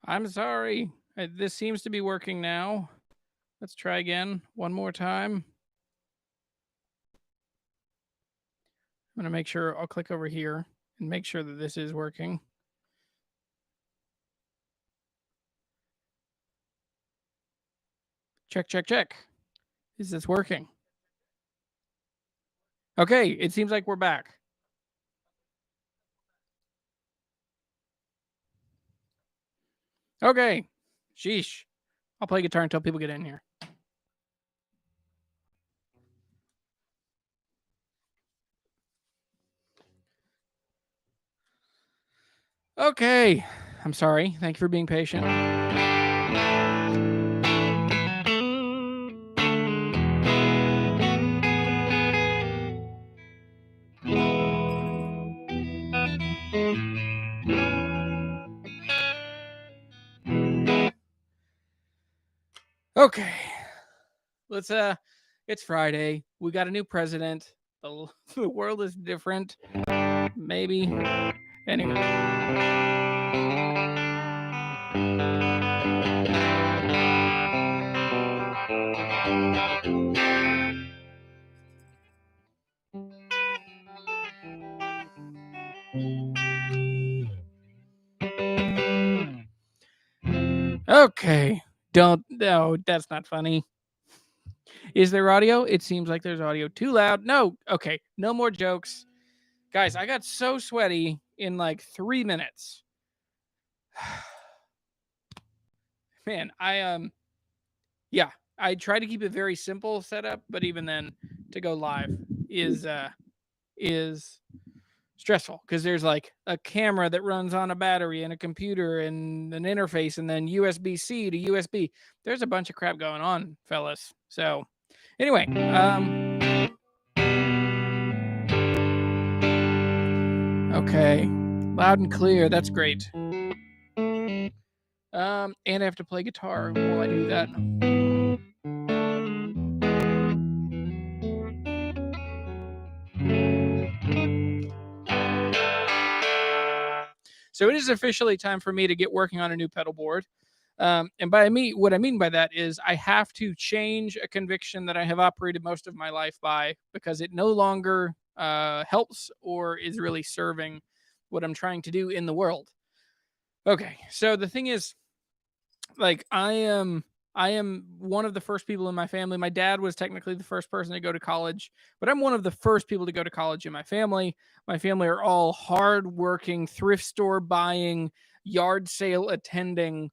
I'm sorry. This seems to be working now. Let's try again one more time. I'm going to make sure I'll click over here and make sure that this is working. Check, check, check. Is this working? Okay, it seems like we're back. Okay. Sheesh. I'll play guitar until people get in here. Okay. I'm sorry. Thank you for being patient. Okay. Let's it's Friday. We got a new president. The world is different. Maybe. Anyway. Okay. No, that's not funny. Is there audio? It seems like there's audio. Too loud. No. Okay. No more jokes. Guys, I got so sweaty in like 3 minutes. Man, yeah, I try to keep it very simple setup, but even then to go live is stressful because there's like a camera that runs on a battery and a computer and an interface and then USB-C to USB. There's a bunch of crap going on, fellas. So, anyway, okay. Loud and clear. That's great. And I have to play guitar while I do that. So it is officially time for me to get working on a new pedal board. And what I mean by that is I have to change a conviction that I have operated most of my life by because it no longer helps or is really serving what I'm trying to do in the world. Okay, so the thing is, like, I am one of the first people in my family. My dad was technically the first person to go to college, but I'm one of the first people to go to college in my family. My family are all hardworking, thrift store buying, yard sale attending,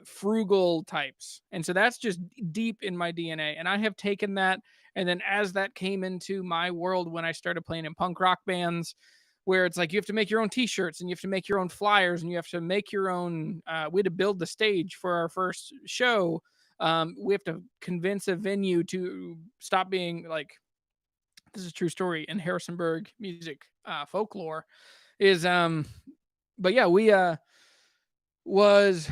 frugal types. And so that's just deep in my DNA. And I have taken that. And then as that came into my world when I started playing in punk rock bands, where it's like you have to make your own t-shirts and you have to make your own flyers and you have to make your own we had to build the stage for our first show. We have to convince a venue to stop being like, this is a true story in Harrisonburg music folklore is but yeah, we was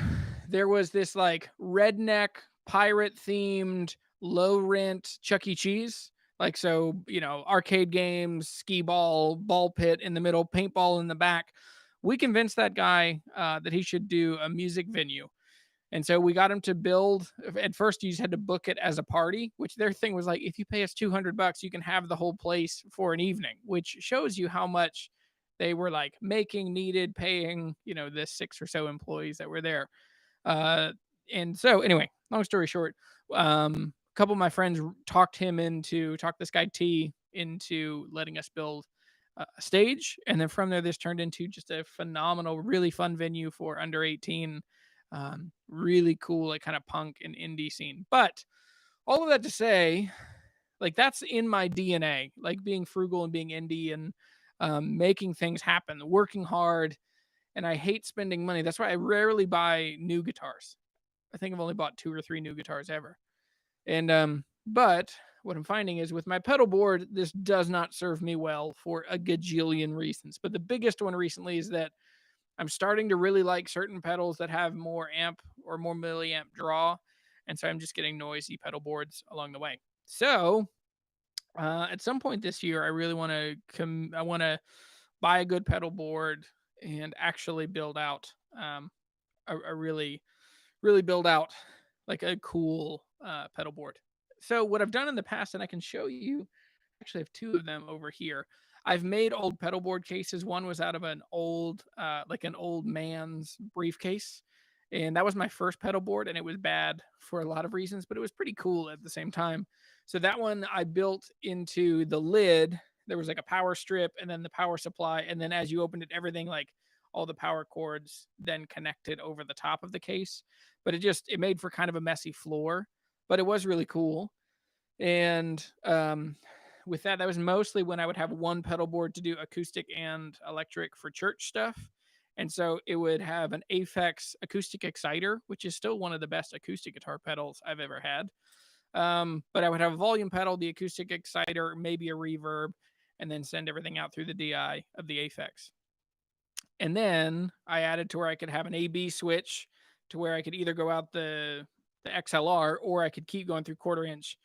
there was this like redneck pirate themed low rent Chuck E. Cheese. Like, so, arcade games, skee ball pit in the middle, paintball in the back. We convinced that guy that he should do a music venue. And so we got him to build. At first, you just had to book it as a party, which their thing was like, if you pay us $200, you can have the whole place for an evening, which shows you how much they were like making, needed, paying, the 6 or so employees that were there. Uh, and so, anyway, long story short, a couple of my friends talked this guy T into letting us build a stage. And then from there, this turned into just a phenomenal, really fun venue for under 18. Really cool, like kind of punk and indie scene. But all of that to say, like, that's in my DNA, like being frugal and being indie and making things happen, working hard. And I hate spending money. That's why I rarely buy new guitars. I think I've only bought 2 or 3 new guitars ever. And but what I'm finding is with my pedal board, this does not serve me well for a gajillion reasons. But the biggest one recently is that I'm starting to really like certain pedals that have more amp or more milliamp draw. And so I'm just getting noisy pedal boards along the way. So at some point this year, I really want to I want to buy a good pedal board and actually build out a really, really build out like a cool pedal board. So what I've done in the past, and I can show you, actually have two of them over here. I've made old pedal board cases. One was out of an old, like an old man's briefcase. And that was my first pedal board, and it was bad for a lot of reasons, but it was pretty cool at the same time. So that one I built into the lid. There was like a power strip and then the power supply. And then as you opened it, everything like all the power cords then connected over the top of the case. But it made for kind of a messy floor, but it was really cool. And with that was mostly when I would have one pedal board to do acoustic and electric for church stuff. And so it would have an Aphex acoustic exciter, which is still one of the best acoustic guitar pedals I've ever had. But I would have a volume pedal, the acoustic exciter, maybe a reverb, and then send everything out through the DI of the Aphex. And then I added to where I could have an AB switch to where I could either go out the XLR or I could keep going through 1/4 inch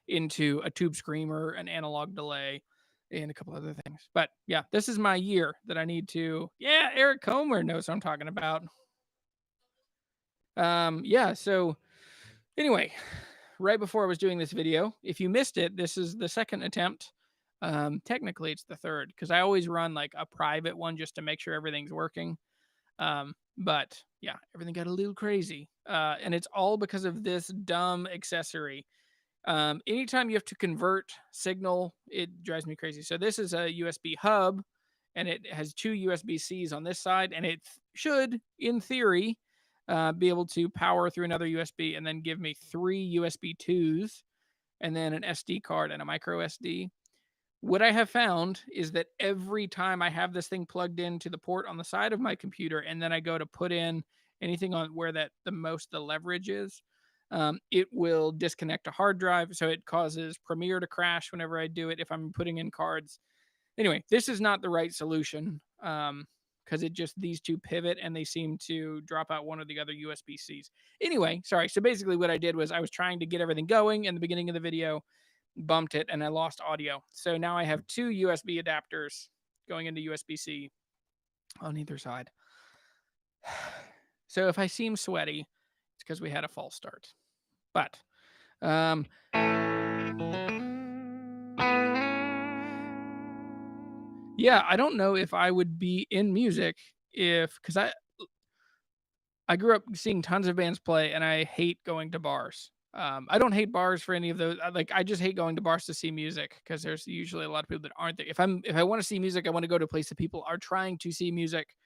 into a tube screamer, an analog delay, and a couple other things. But yeah, this is my year that I need to. Yeah, Eric Comer knows what I'm talking about. Yeah, so anyway, right before I was doing this video, if you missed it, this is the second attempt. Technically it's the third because I always run like a private one just to make sure everything's working. But yeah, everything got a little crazy. And it's all because of this dumb accessory. Anytime you have to convert signal, it drives me crazy. So this is a USB hub and it has two USB-Cs on this side, and it should, in theory, be able to power through another USB and then give me 3 USB 2s and then an SD card and a micro SD. What I have found is that every time I have this thing plugged into the port on the side of my computer and then I go to put in anything on where that the leverage is, it will disconnect a hard drive. So it causes Premiere to crash whenever I do it if I'm putting in cards. Anyway, this is not the right solution because these two pivot and they seem to drop out one or the other USB-Cs. Anyway, sorry. So basically what I did was I was trying to get everything going in the beginning of the video, bumped it, and I lost audio. So now I have 2 USB adapters going into USB-C on either side. So if I seem sweaty, it's because we had a false start. But yeah, I don't know if I would be in music because I grew up seeing tons of bands play, and I hate going to bars. I don't hate bars for any of those. I just hate going to bars to see music because there's usually a lot of people that aren't there. If I want to see music, I want to go to a place that people are trying to see music,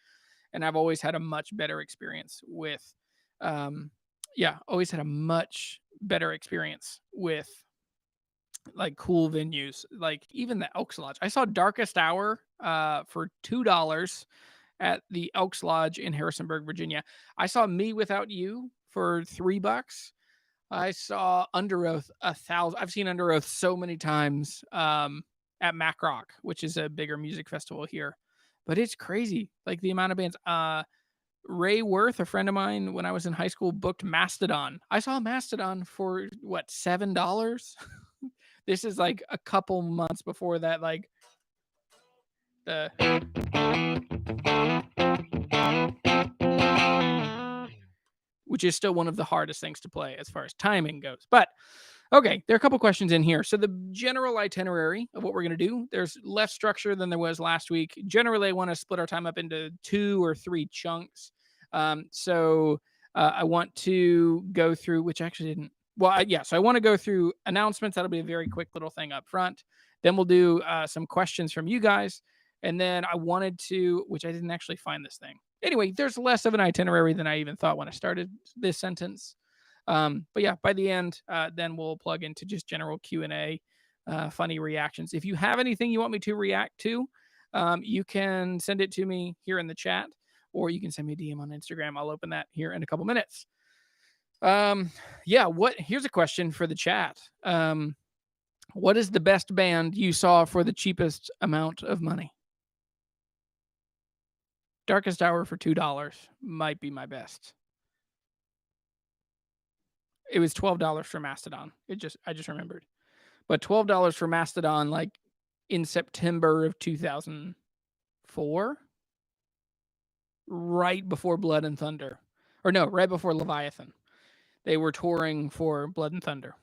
and I've always had a much better experience with, always had a much better experience with like cool venues, like even the Elks Lodge. I saw Darkest Hour for $2 at the Elks Lodge in Harrisonburg, Virginia. I saw Me Without You for $3. I saw Under Oath 1,000. I've seen Under Oath so many times at Mac Rock, which is a bigger music festival here. But it's crazy, like the amount of bands. Ray Worth, a friend of mine when I was in high school, booked Mastodon. I saw Mastodon for what, $7? This is like a couple months before that, like the which is still one of the hardest things to play as far as timing goes. But okay, there are a couple questions in here. So the general itinerary of what we're going to do, there's less structure than there was last week. Generally, I want to split our time up into 2 or 3 chunks. So I want to go through, which actually didn't. Well, so I want to go through announcements. That'll be a very quick little thing up front. Then we'll do some questions from you guys. And then I wanted to, which I didn't actually find this thing. Anyway, there's less of an itinerary than I even thought when I started this sentence. But yeah, by the end, then we'll plug into just general Q&A, funny reactions. If you have anything you want me to react to, you can send it to me here in the chat, or you can send me a DM on Instagram. I'll open that here in a couple minutes. Here's a question for the chat. What is the best band you saw for the cheapest amount of money? Darkest Hour for $2 might be my best. It was $12 for Mastodon. I just remembered. But $12 for Mastodon, like in September of 2004, right before Blood and Thunder, or no, right before Leviathan. They were touring for Blood and Thunder.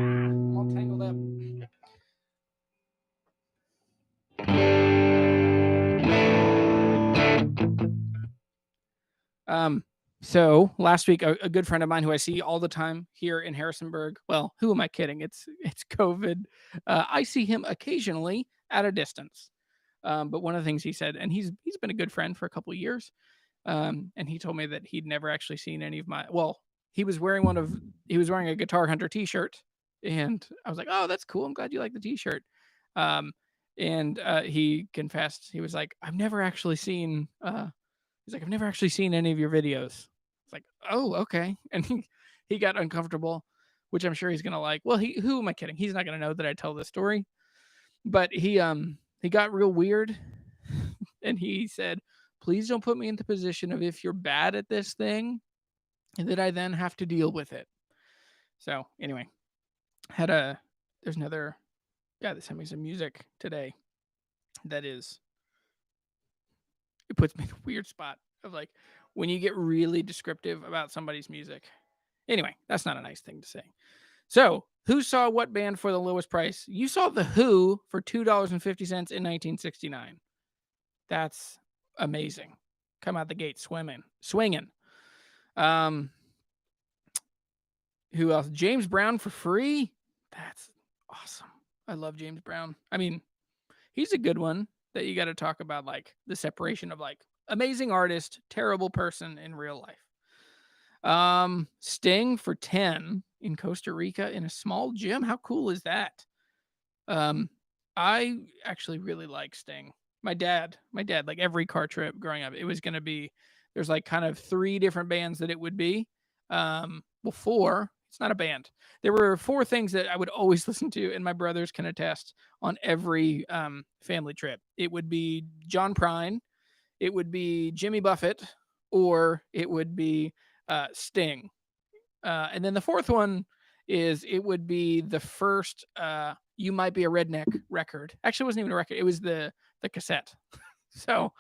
I'm all tangled up. So last week, a good friend of mine who I see all the time here in Harrisonburg. Well, who am I kidding? It's COVID. I see him occasionally at a distance. But one of the things he said, and he's been a good friend for a couple of years. And he told me that he'd never actually seen any of my. Well, he was wearing a Guitar Hunter T-shirt, and I was like, "Oh, that's cool. I'm glad you like the T-shirt." And he confessed, he was like, "I've never actually seen." He's like, "I've never actually seen any of your videos." It's like, "Oh, okay." And he got uncomfortable, which I'm sure he's gonna like. Well, who am I kidding? He's not gonna know that I tell this story, but he got real weird, and he said, "Please don't put me in the position of if you're bad at this thing, and that I then have to deal with it." So anyway, there's another guy that sent me some music today. It puts me in a weird spot of like when you get really descriptive about somebody's music. Anyway, that's not a nice thing to say. So, who saw what band for the lowest price? You saw The Who for $2.50 in 1969. That's amazing. Come out the gate swinging. Who else? James Brown for free. That's awesome. I love James Brown. I mean, he's a good one that you got to talk about, like the separation of like amazing artist, terrible person in real life. Sting for 10 in Costa Rica in a small gym. How cool is that? I actually really like Sting. My dad, like every car trip growing up, it was going to be, there's like kind of 3 different bands that it would be. Well, 4. It's not a band. There were 4 things that I would always listen to, and my brothers can attest on every family trip. It would be John Prine, it would be Jimmy Buffett, or it would be Sting. And then the 4th one is it would be the first You Might Be a Redneck record. Actually, it wasn't even a record. It was the cassette. So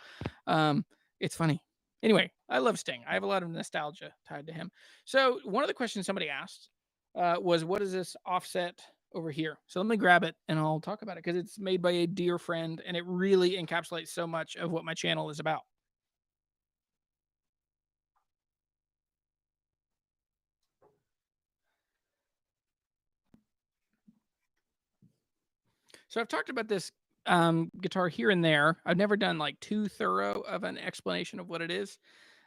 it's funny. Anyway, I love Sting. I have a lot of nostalgia tied to him. So one of the questions somebody asked was, what is this offset over here? So let me grab it and I'll talk about it because it's made by a dear friend and it really encapsulates so much of what my channel is about. So I've talked about this guitar here and there. I've never done like too thorough of an explanation of what it is.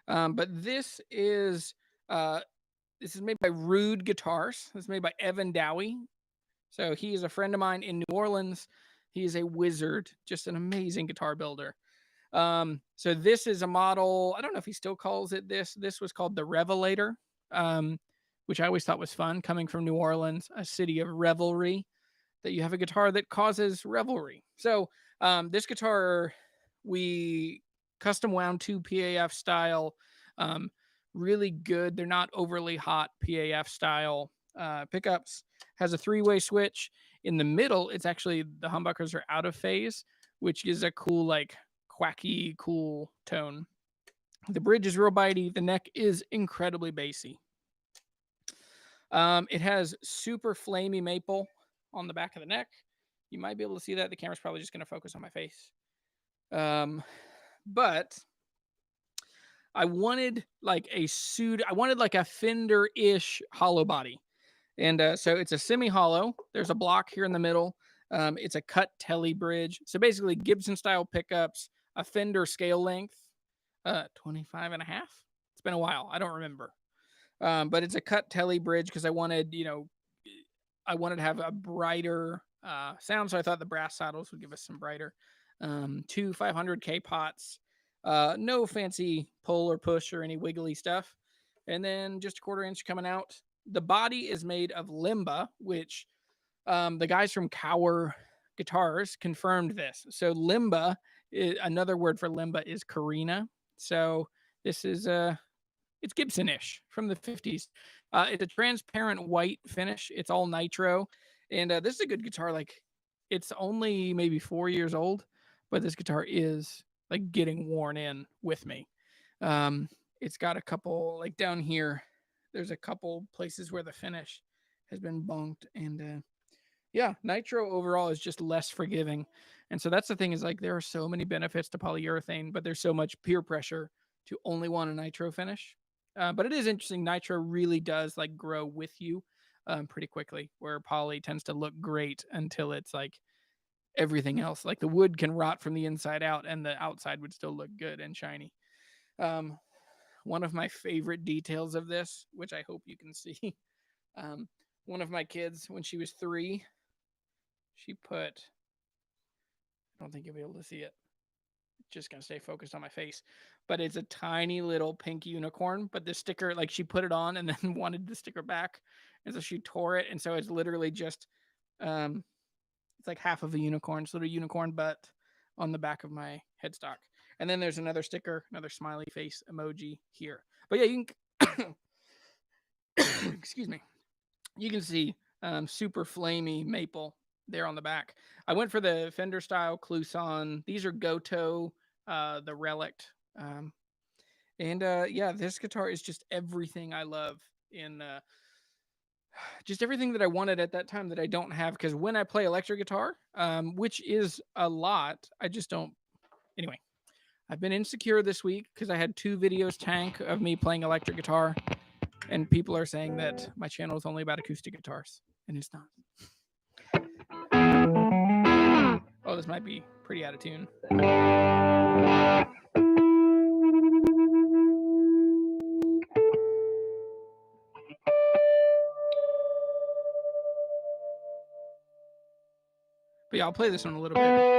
But this is made by Rude Guitars. This is made by Evan Dowie. So he is a friend of mine in New Orleans. He is a wizard, just an amazing guitar builder. So this is a model. I don't know if he still calls it this. This was called the Revelator, which I always thought was fun, coming from New Orleans, a city of revelry, that you have a guitar that causes revelry. So this guitar, we custom wound to PAF style. Really good. They're not overly hot PAF style pickups. Has a 3-way switch. In the middle, it's actually the humbuckers are out of phase, which is a cool, like quacky, cool tone. The bridge is real bitey. The neck is incredibly bassy. It has super flamey maple on the back of the neck. You might be able to see that. The camera's probably just going to focus on my face. But I wanted like a Fender-ish hollow body. And so it's a semi-hollow. There's a block here in the middle. It's a cut telly bridge. So basically Gibson style pickups, a Fender scale length, 25 and a half. It's been a while. I don't remember. But it's a cut telly bridge because I wanted to have a brighter sound. So I thought the brass saddles would give us some brighter. 2 500K pots. No fancy pull or push or any wiggly stuff. And then just a 1/4 inch coming out. The body is made of Limba, which the guys from Cower Guitars confirmed this. So limba, another word for limba is Carina. So this is it's Gibson-ish from the 50s. It's a transparent white finish. It's all nitro, and this is a good guitar. Like, it's only maybe 4 years old, but this guitar is like getting worn in with me. It's got a couple, like down here, there's a couple places where the finish has been bunked, and yeah, nitro overall is just less forgiving. And so that's the thing, is like there are so many benefits to polyurethane, but there's so much peer pressure to only want a nitro finish. But it is interesting. Nitro really does like grow with you pretty quickly, where poly tends to look great until it's like everything else. Like the wood can rot from the inside out and the outside would still look good and shiny. One of my favorite details of this, which I hope you can see, one of my kids, when she was 3, she put, I don't think you'll be able to see it. It's just going to stay focused on my face. But it's a tiny little pink unicorn. But the sticker, like she put it on and then wanted the sticker back. And so she tore it. And so it's literally just, it's like half of a unicorn, little unicorn butt on the back of my headstock. And then there's another sticker, another smiley face emoji here. But yeah, you can, excuse me, you can see super flamey maple there on the back. I went for the Fender style Cluson. These are Goto, the Relict. Yeah, this guitar is just everything I love in just everything that I wanted at that time that I don't have. Because when I play electric guitar, which is a lot, I just don't. Anyway, I've been insecure this week because I had 2 videos tank of me playing electric guitar. And people are saying that my channel is only about acoustic guitars. And it's not. Oh, this might be pretty out of tune. But yeah, I'll play this one a little bit.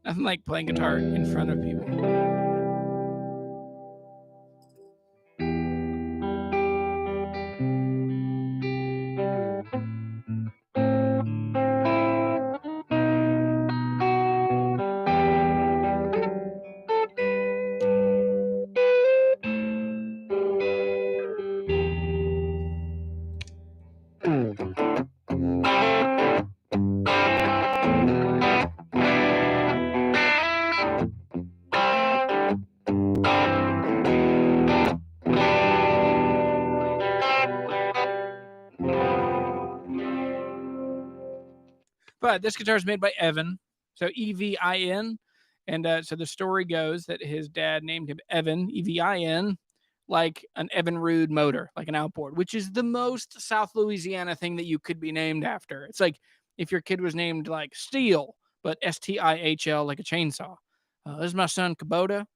Nothing like playing guitar in front of people. But this guitar is made by Evan, so Evin, and so the story goes that his dad named him Evan, Evin, like an Evan Rude motor, like an outboard, which is the most South Louisiana thing that you could be named after. It's like if your kid was named like Steel, but Stihl, like a chainsaw. This is my son Kubota,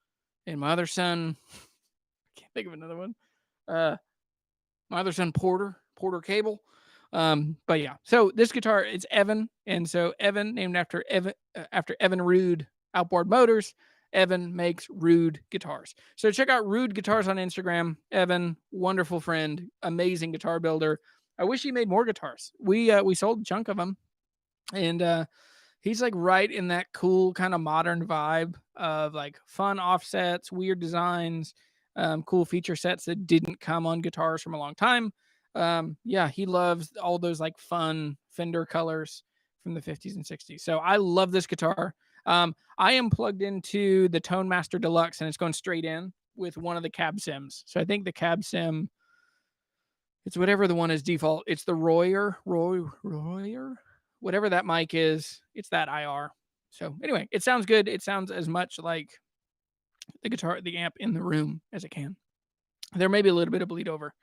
and my other son, I can't think of another one. My other son Porter Cable. But yeah, so this guitar is Evan, and so Evan named after Evan Rude outboard motors. Evan makes Rude guitars. So check out Rude Guitars on Instagram. Evan, wonderful friend, amazing guitar builder. I wish he made more guitars. We sold a chunk of them, and he's like right in that cool kind of modern vibe of like fun offsets, weird designs, cool feature sets that didn't come on guitars from a long time. Yeah, he loves all those like fun Fender colors from the 50s and 60s. So I love this guitar. I am plugged into the Tone Master Deluxe and it's going straight in with one of the cab sims. So I think the cab sim, it's whatever the one is default. It's the Royer, whatever that mic is. It's that IR. So anyway, it sounds good. It sounds as much like the guitar, the amp in the room as it can. There may be a little bit of bleed over.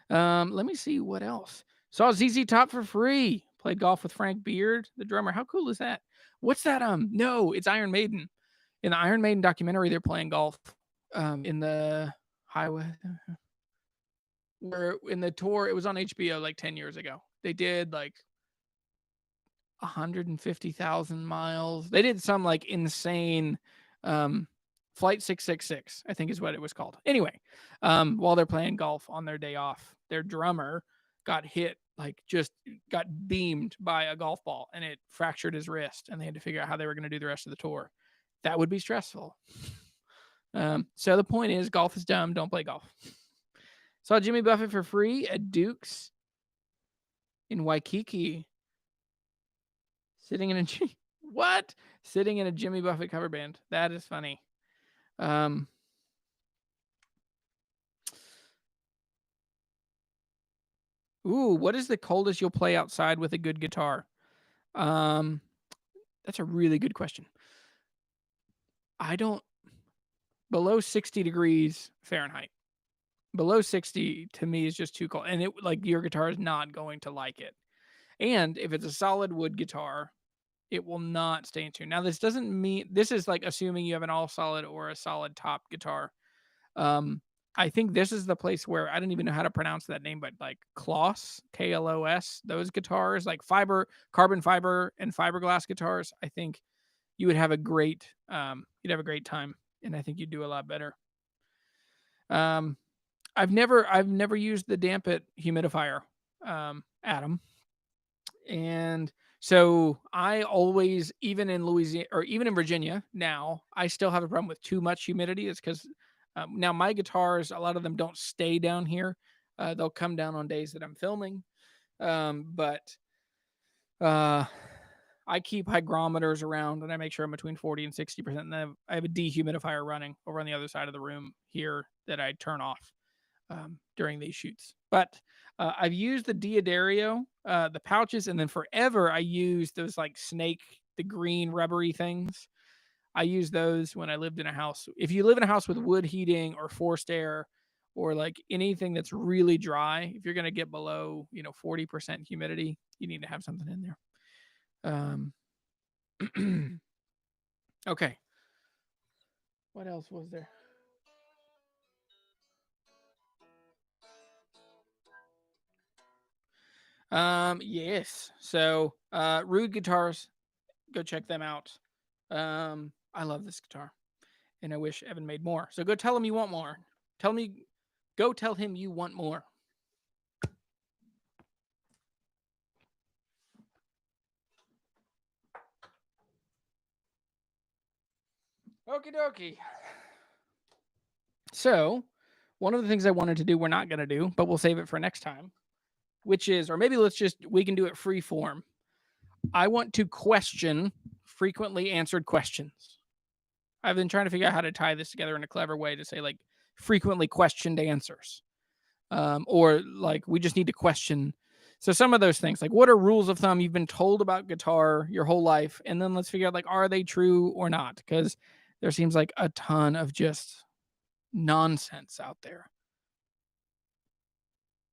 Let me see what else. Saw ZZ Top for free. Played golf with Frank Beard, the drummer. How cool is that? What's that? No, it's Iron Maiden. In the Iron Maiden documentary, they're playing golf. In the highway, where in the tour, it was on HBO like 10 years ago. They did like 150,000 miles. They did some like insane Flight 666, I think is what it was called. Anyway, while they're playing golf on their day off, their drummer got hit, like just got beamed by a golf ball, and it fractured his wrist, and they had to figure out how they were going to do the rest of the tour. That would be stressful. So the point is, golf is dumb. Don't play golf. Saw Jimmy Buffett for free at Duke's in Waikiki. Sitting in a what? Sitting in a Jimmy Buffett cover band. That is funny. Ooh, what is the coldest you'll play outside with a good guitar? That's a really good question. Below 60 degrees Fahrenheit. Below 60 to me is just too cold. And your guitar is not going to like it. And if it's a solid wood guitar, it will not stay in tune. Now, this doesn't mean, this is like assuming you have an all solid or a solid top guitar. I think this is the place where I don't even know how to pronounce that name, but like Kloss, KLOS, those guitars, like carbon fiber and fiberglass guitars, I think you would have a great, you'd have a great time, and I think you'd do a lot better. I've never used the Damp It humidifier, Adam, and so I always, even in Louisiana or even in Virginia now, I still have a problem with too much humidity. It's because now my guitars, a lot of them don't stay down here. They'll come down on days that I'm filming, but I keep hygrometers around, and I make sure I'm between 40 and 60%. And then I have a dehumidifier running over on the other side of the room here that I turn off during these shoots. But I've used the Diodario, the pouches, and then forever I used those like Snake, the green rubbery things. I use those when I lived in a house. If you live in a house with wood heating or forced air or like anything that's really dry, if you're going to get below, 40% humidity, you need to have something in there. Okay. What else was there? Yes. So, Rude Guitars, go check them out. I love this guitar, and I wish Evan made more. So go tell him you want more. Go tell him you want more. Okie dokie. So, one of the things I wanted to do, we're not going to do, but we'll save it for next time, which is, or maybe we can do it free form. I want to question frequently answered questions. I've been trying to figure out how to tie this together in a clever way to say like frequently questioned answers. Or like we just need to question. So some of those things, like what are rules of thumb you've been told about guitar your whole life? And then let's figure out like, are they true or not? Because there seems like a ton of just nonsense out there.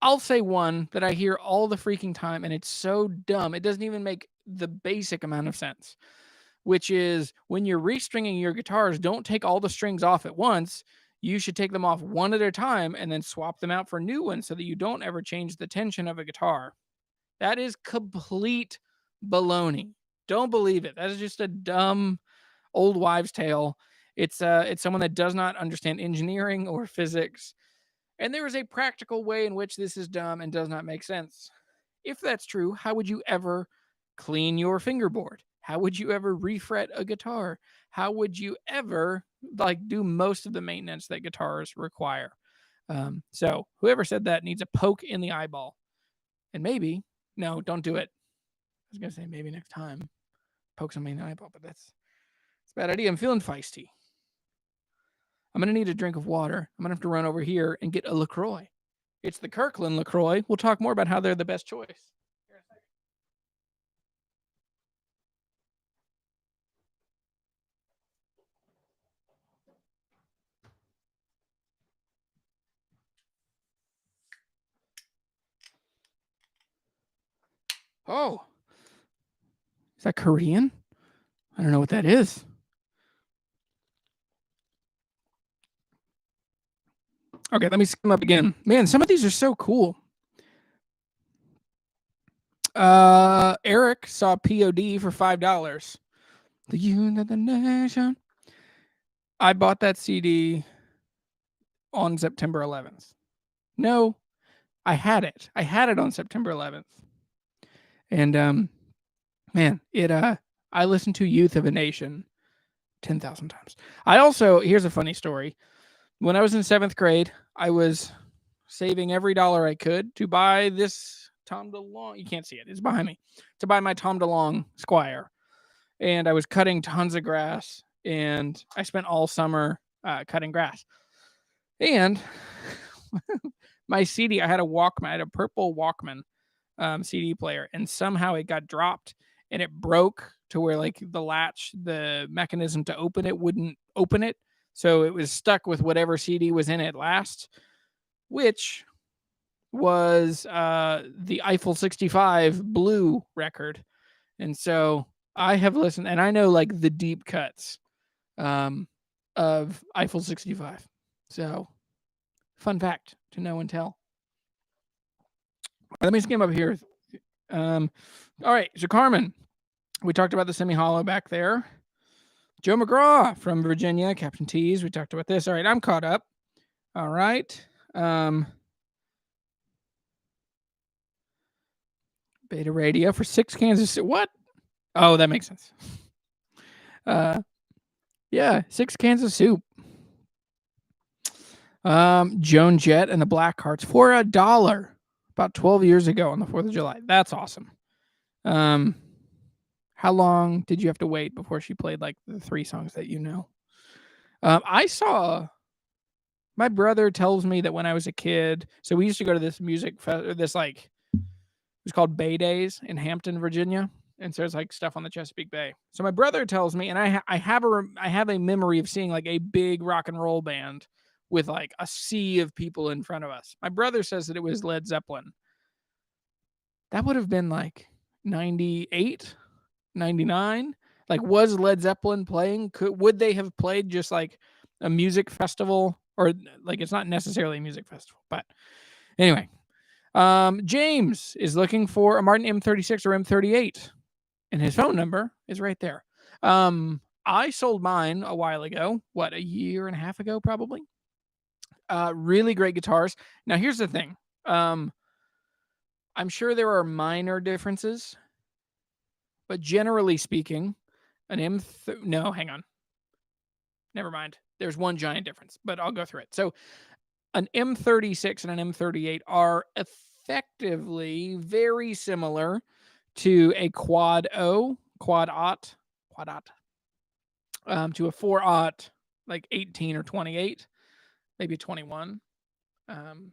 I'll say one that I hear all the freaking time, and it's so dumb. It doesn't even make the basic amount of sense, which is when you're restringing your guitars, don't take all the strings off at once. You should take them off one at a time and then swap them out for new ones so that you don't ever change the tension of a guitar. That is complete baloney. Don't believe it. That is just a dumb old wives' tale. It's someone that does not understand engineering or physics. And there is a practical way in which this is dumb and does not make sense. If that's true, how would you ever clean your fingerboard? How would you ever refret a guitar? How would you ever do most of the maintenance that guitars require? So whoever said that needs a poke in the eyeball. And maybe, no, don't do it. I was going to say maybe next time, poke somebody in the eyeball, but it's a bad idea. I'm feeling feisty. I'm going to need a drink of water. I'm going to have to run over here and get a LaCroix. It's the Kirkland LaCroix. We'll talk more about how they're the best choice. Oh, is that Korean? I don't know what that is. Okay, let me skim up again. Man, some of these are so cool. Eric saw POD for $5. The Unit of the Nation. I bought that CD on September 11th. No, I had it. I had it on September 11th. And man, I listened to Youth of a Nation 10,000 times. I also, here's a funny story. When I was in 7th grade, I was saving every dollar I could to buy this Tom DeLonge. You can't see it. It's behind me. To buy my Tom DeLonge Squire. And I was cutting tons of grass, and I spent all summer cutting grass. And my CD, I had a Walkman, I had a purple Walkman CD player, and somehow it got dropped and it broke to where like the latch, the mechanism to open it wouldn't open it. So it was stuck with whatever CD was in it last, which was the Eiffel 65 Blue record. And so I have listened, and I know like the deep cuts of Eiffel 65. So, fun fact to know and tell. Let me skim up here. All right, so Carmen, we talked about the semi-hollow back there. Joe McGraw from Virginia, Captain T's. We talked about this. All right, I'm caught up. All right. Beta Radio for 6 cans of soup. What? Oh, that makes sense. Yeah, 6 cans of soup. Joan Jett and the Blackhearts for $1 about 12 years ago on the 4th of July. That's awesome. How long did you have to wait before she played like the 3 songs that you know? I saw, my brother tells me that when I was a kid, so we used to go to this it was called Bay Days in Hampton, Virginia. And so there's like stuff on the Chesapeake Bay. So my brother tells me, and I have a memory of seeing like a big rock and roll band with like a sea of people in front of us. My brother says that it was Led Zeppelin. That would have been like 98, 99. Like, was Led Zeppelin playing? Would they have played just like a music festival? Or like, it's not necessarily a music festival, but anyway. James is looking for a Martin M36 or M38, and his phone number is right there. I sold mine a while ago. What, a year and a half ago, probably. Really great guitars. Now, here's the thing. I'm sure there are minor differences, but generally speaking, no, hang on. Never mind. There's one giant difference, but I'll go through it. So, an M36 and an M38 are effectively very similar to a quad-aught, to a 4-aught, like 18 or 28, maybe 21. The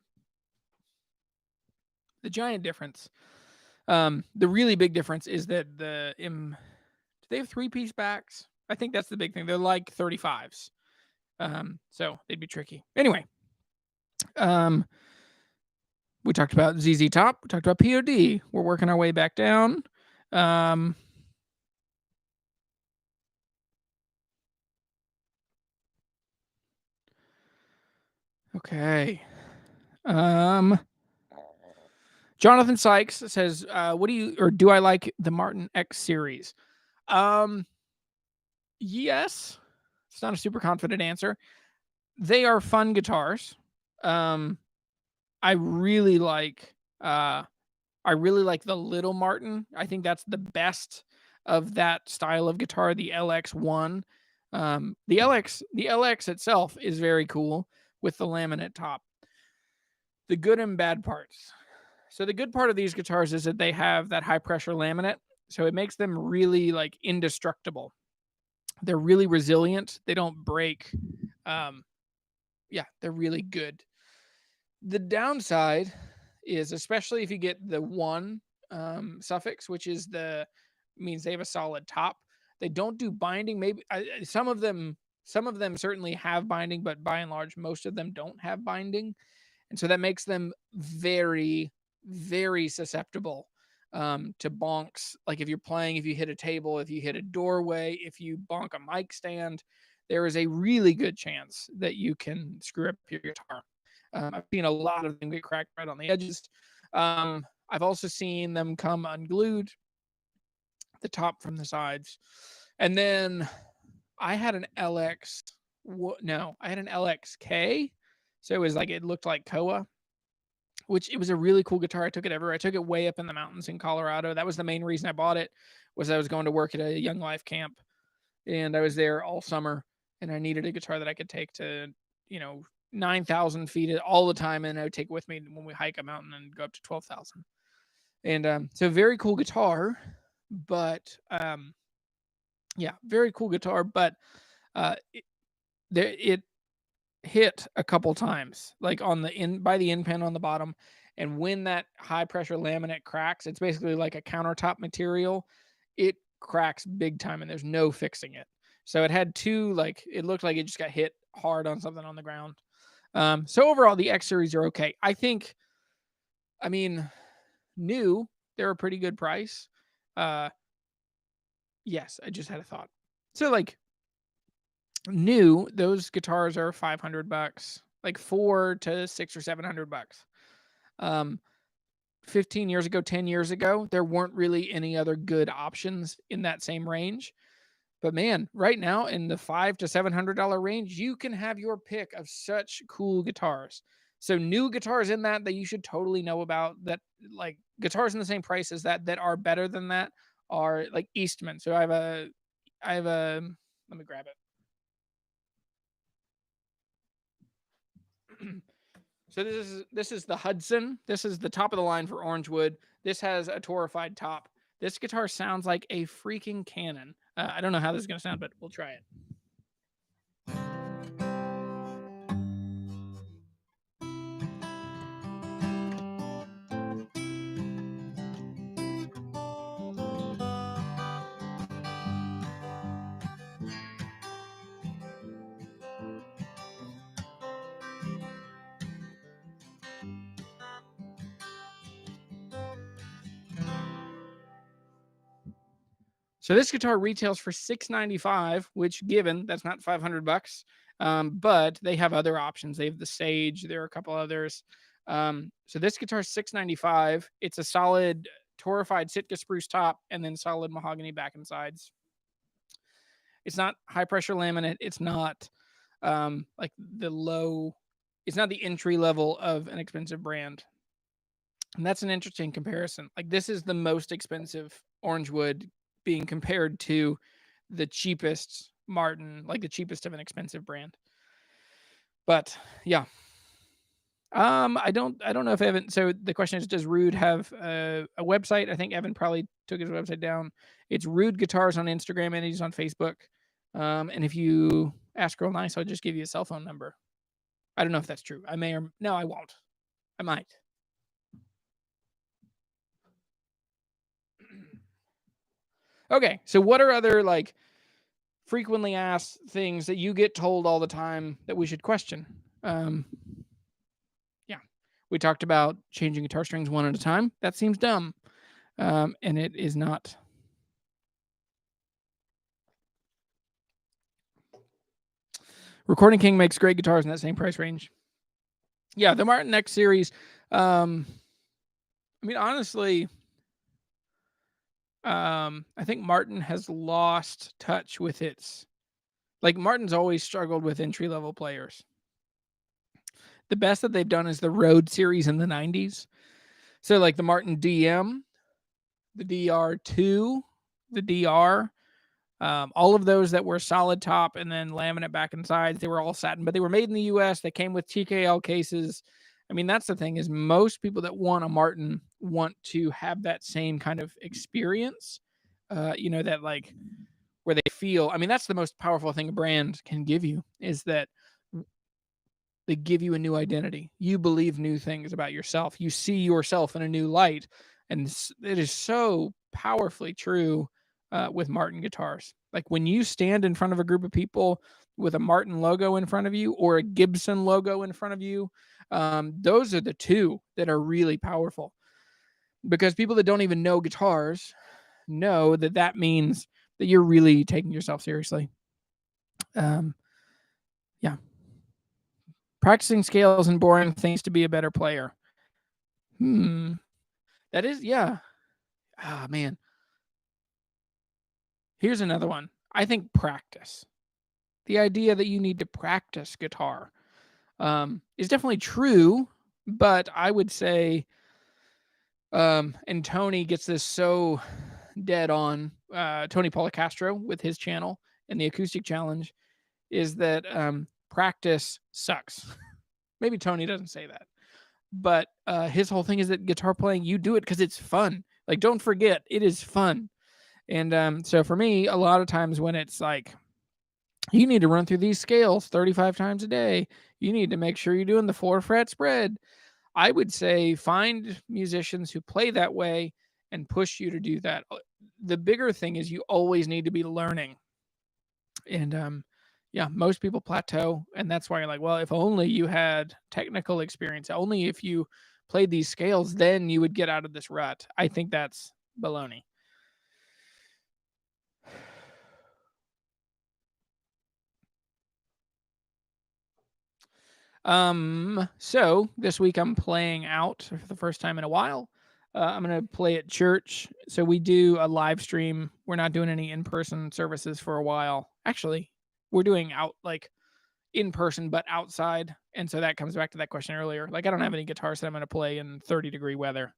giant difference, the really big difference is that do they have 3-piece backs? I think that's the big thing. They're like 35s. So they'd be tricky. Anyway, we talked about ZZ Top. We talked about POD. We're working our way back down. Okay. Jonathan Sykes says, do I like the Martin X series? Yes. It's not a super confident answer. They are fun guitars. I really like the Little Martin. I think that's the best of that style of guitar, the LX1. The LX itself is very cool with the laminate top. The good and bad parts. So the good part of these guitars is that they have that high pressure laminate, so it makes them really like indestructible. They're really resilient. They don't break. They're really good. The downside is, especially if you get the 1 suffix, which means they have a solid top. They don't do binding. Maybe some of them certainly have binding, but by and large, most of them don't have binding, and so that makes them very, very susceptible to bonks. Like if you're playing, if you hit a table, if you hit a doorway, if you bonk a mic stand, there is a really good chance that you can screw up your guitar. I've seen a lot of them get cracked right on the edges. I've also seen them come unglued, the top from the sides. And then I had an LX. No, I had an LXK. So it was like, it looked like Koa, which it was a really cool guitar. I took it everywhere. I took it way up in the mountains in Colorado. That was the main reason I bought it, was I was going to work at a Young Life camp, and I was there all summer, and I needed a guitar that I could take to, 9,000 feet all the time, and I would take it with me when we hike a mountain and go up to 12,000. And so very cool guitar, but very cool guitar, but it hit a couple times, like on the by the end pin on the bottom. And when that high pressure laminate cracks, it's basically like a countertop material. It cracks big time, and there's no fixing it. So it had two, like, it looked like it just got hit hard on something on the ground. So overall, the X series are okay. New, they're a pretty good price. Yes, I just had a thought. So like new, those guitars are $500, like $400 to $600 or $700. 15 years ago, 10 years ago, there weren't really any other good options in that same range. But man, right now in the $500 to $700 range, you can have your pick of such cool guitars. So new guitars in that you should totally know about, that like guitars in the same price as that are better than that, are like Eastman. So I have a let me grab it. So this is the Hudson. This is the top of the line for Orangewood. This has a torified top. This guitar sounds like a freaking cannon. I don't know how this is going to sound, but we'll try it. So this guitar retails for $695, which, given that's not $500, but they have other options. They have the Sage. There are a couple others. So this guitar is $695. It's a solid torified Sitka spruce top and then solid mahogany back and sides. It's not high pressure laminate. It's not like it's not the entry level of an expensive brand. And that's an interesting comparison. Like, this is the most expensive Orangewood being compared to the cheapest Martin, like the cheapest of an expensive brand. But yeah. I don't know if Evan, so the question is, does Rude have a website? I think Evan probably took his website down. It's Rude Guitars on Instagram, and he's on Facebook. And if you ask real nice, I'll just give you a cell phone number. I don't know if that's true. I may, or no, I won't. I might. Okay, so what are other like frequently asked things that you get told all the time that we should question? We talked about changing guitar strings one at a time. That seems dumb, and it is not. Recording King makes great guitars in that same price range. Yeah, the Martin X series. Honestly, I think Martin has lost touch with its. Like, Martin's always struggled with entry-level players. The best that they've done is the Road series in the 90s. So like the Martin DM, the DR2, the DR, all of those that were solid top and then laminate back and sides, they were all satin, but they were made in the US. They came with TKL cases. I mean, that's the thing, is most people that want a Martin want to have that same kind of experience, that like where they feel, I mean, that's the most powerful thing a brand can give you, is that they give you a new identity. You believe new things about yourself. You see yourself in a new light. And it is so powerfully true with Martin guitars. Like, when you stand in front of a group of people with a Martin logo in front of you or a Gibson logo in front of you, those are the two that are really powerful. because people that don't even know guitars know that means that you're really taking yourself seriously. Yeah. Practicing scales and boring things to be a better player. That is, yeah. Ah, man. Here's another one. I think practice. The idea that you need to practice guitar is definitely true, but I would say, and Tony gets this so dead on, Tony Policastro with his channel and the Acoustic Challenge, is that practice sucks. Maybe Tony doesn't say that, but his whole thing is that guitar playing, you do it because it's fun. Like, don't forget, it is fun. And so for me, a lot of times when it's like, you need to run through these scales 35 times a day, you need to make sure you're doing the 4-fret spread, I would say find musicians who play that way and push you to do that. The bigger thing is you always need to be learning. And yeah, most people plateau, and that's why you're like, well, if only you had technical experience, only if you played these scales, then you would get out of this rut. I think that's baloney. So this week I'm playing out for the first time in a while. I'm gonna play at church. So we do a live stream. We're not doing any in-person services for a while. Actually, we're doing out like in person but outside. And so that comes back to that question earlier. Like, I don't have any guitars that I'm gonna play in 30-degree weather.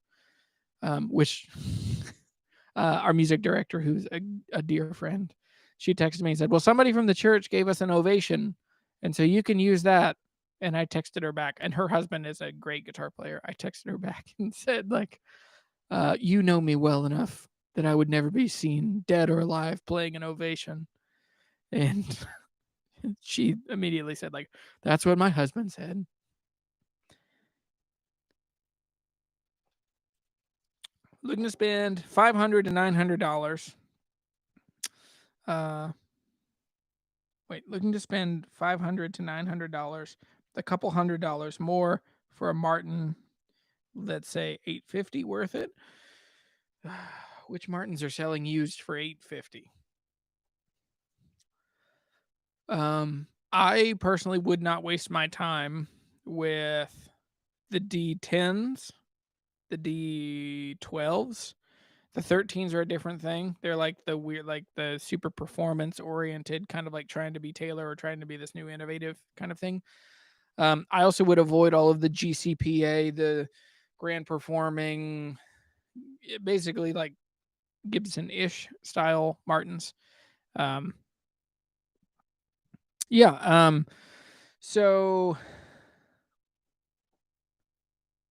Which our music director, who's a dear friend, she texted me and said, well, somebody from the church gave us an ovation, and so you can use that. And I texted her back, and her husband is a great guitar player. I texted her back and said, like, you know me well enough that I would never be seen dead or alive playing an ovation. And she immediately said, like, that's what my husband said. Looking to spend $500 to $900. Looking to spend $500 to $900, a couple $100 more for a Martin, let's say $850, worth it. Which Martins are selling used for $850? I personally would not waste my time with the D10s, the D12s. The 13s are a different thing. They're like the weird, like the super performance oriented, kind of like trying to be Taylor or trying to be this new innovative kind of thing. I also would avoid all of the GCPA, the grand performing, basically like Gibson-ish style Martins. So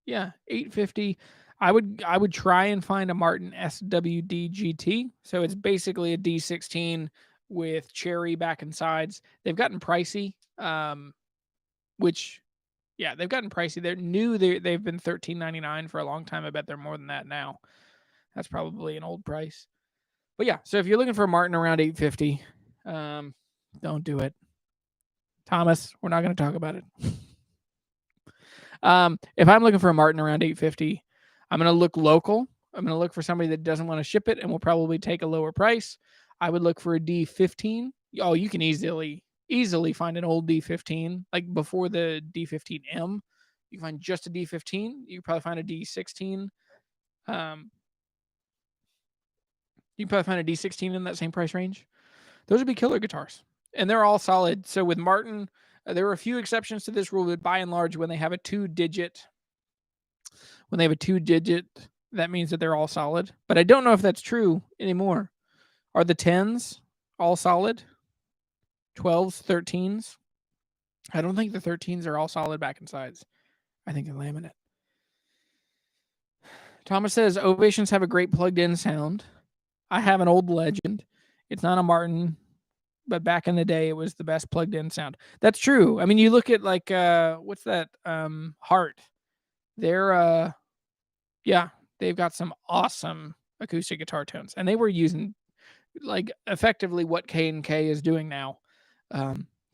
yeah, $850. I would try and find a Martin SWD GT. So it's basically a D16 with cherry back and sides. They've gotten pricey, which, yeah, they've gotten pricey. They're new. They've been $13.99 for a long time. I bet they're more than that now. That's probably an old price. But yeah, so if you're looking for a Martin around $850, don't do it. Thomas, we're not going to talk about it. If I'm looking for a Martin around $850, I'm going to look local. I'm going to look for somebody that doesn't want to ship it and will probably take a lower price. I would look for a D15. Oh, you can easily find an old D15, like before the D15M. You can find just a D15. You can probably find a D16. You can probably find a D16 in that same price range. Those would be killer guitars, and they're all solid. So with Martin, there are a few exceptions to this rule, but by and large, when they have a two-digit, that means that they're all solid. But I don't know if that's true anymore. Are the 10s all solid? 12s, 13s? I don't think the 13s are all solid back and sides. I think they're laminate. Thomas says, Ovations have a great plugged-in sound. I have an old Legend. It's not a Martin, but back in the day, it was the best plugged-in sound. That's true. I mean, you look at like, what's that? Heart. They're, they've got some awesome acoustic guitar tones, and they were using like effectively what K&K is doing now.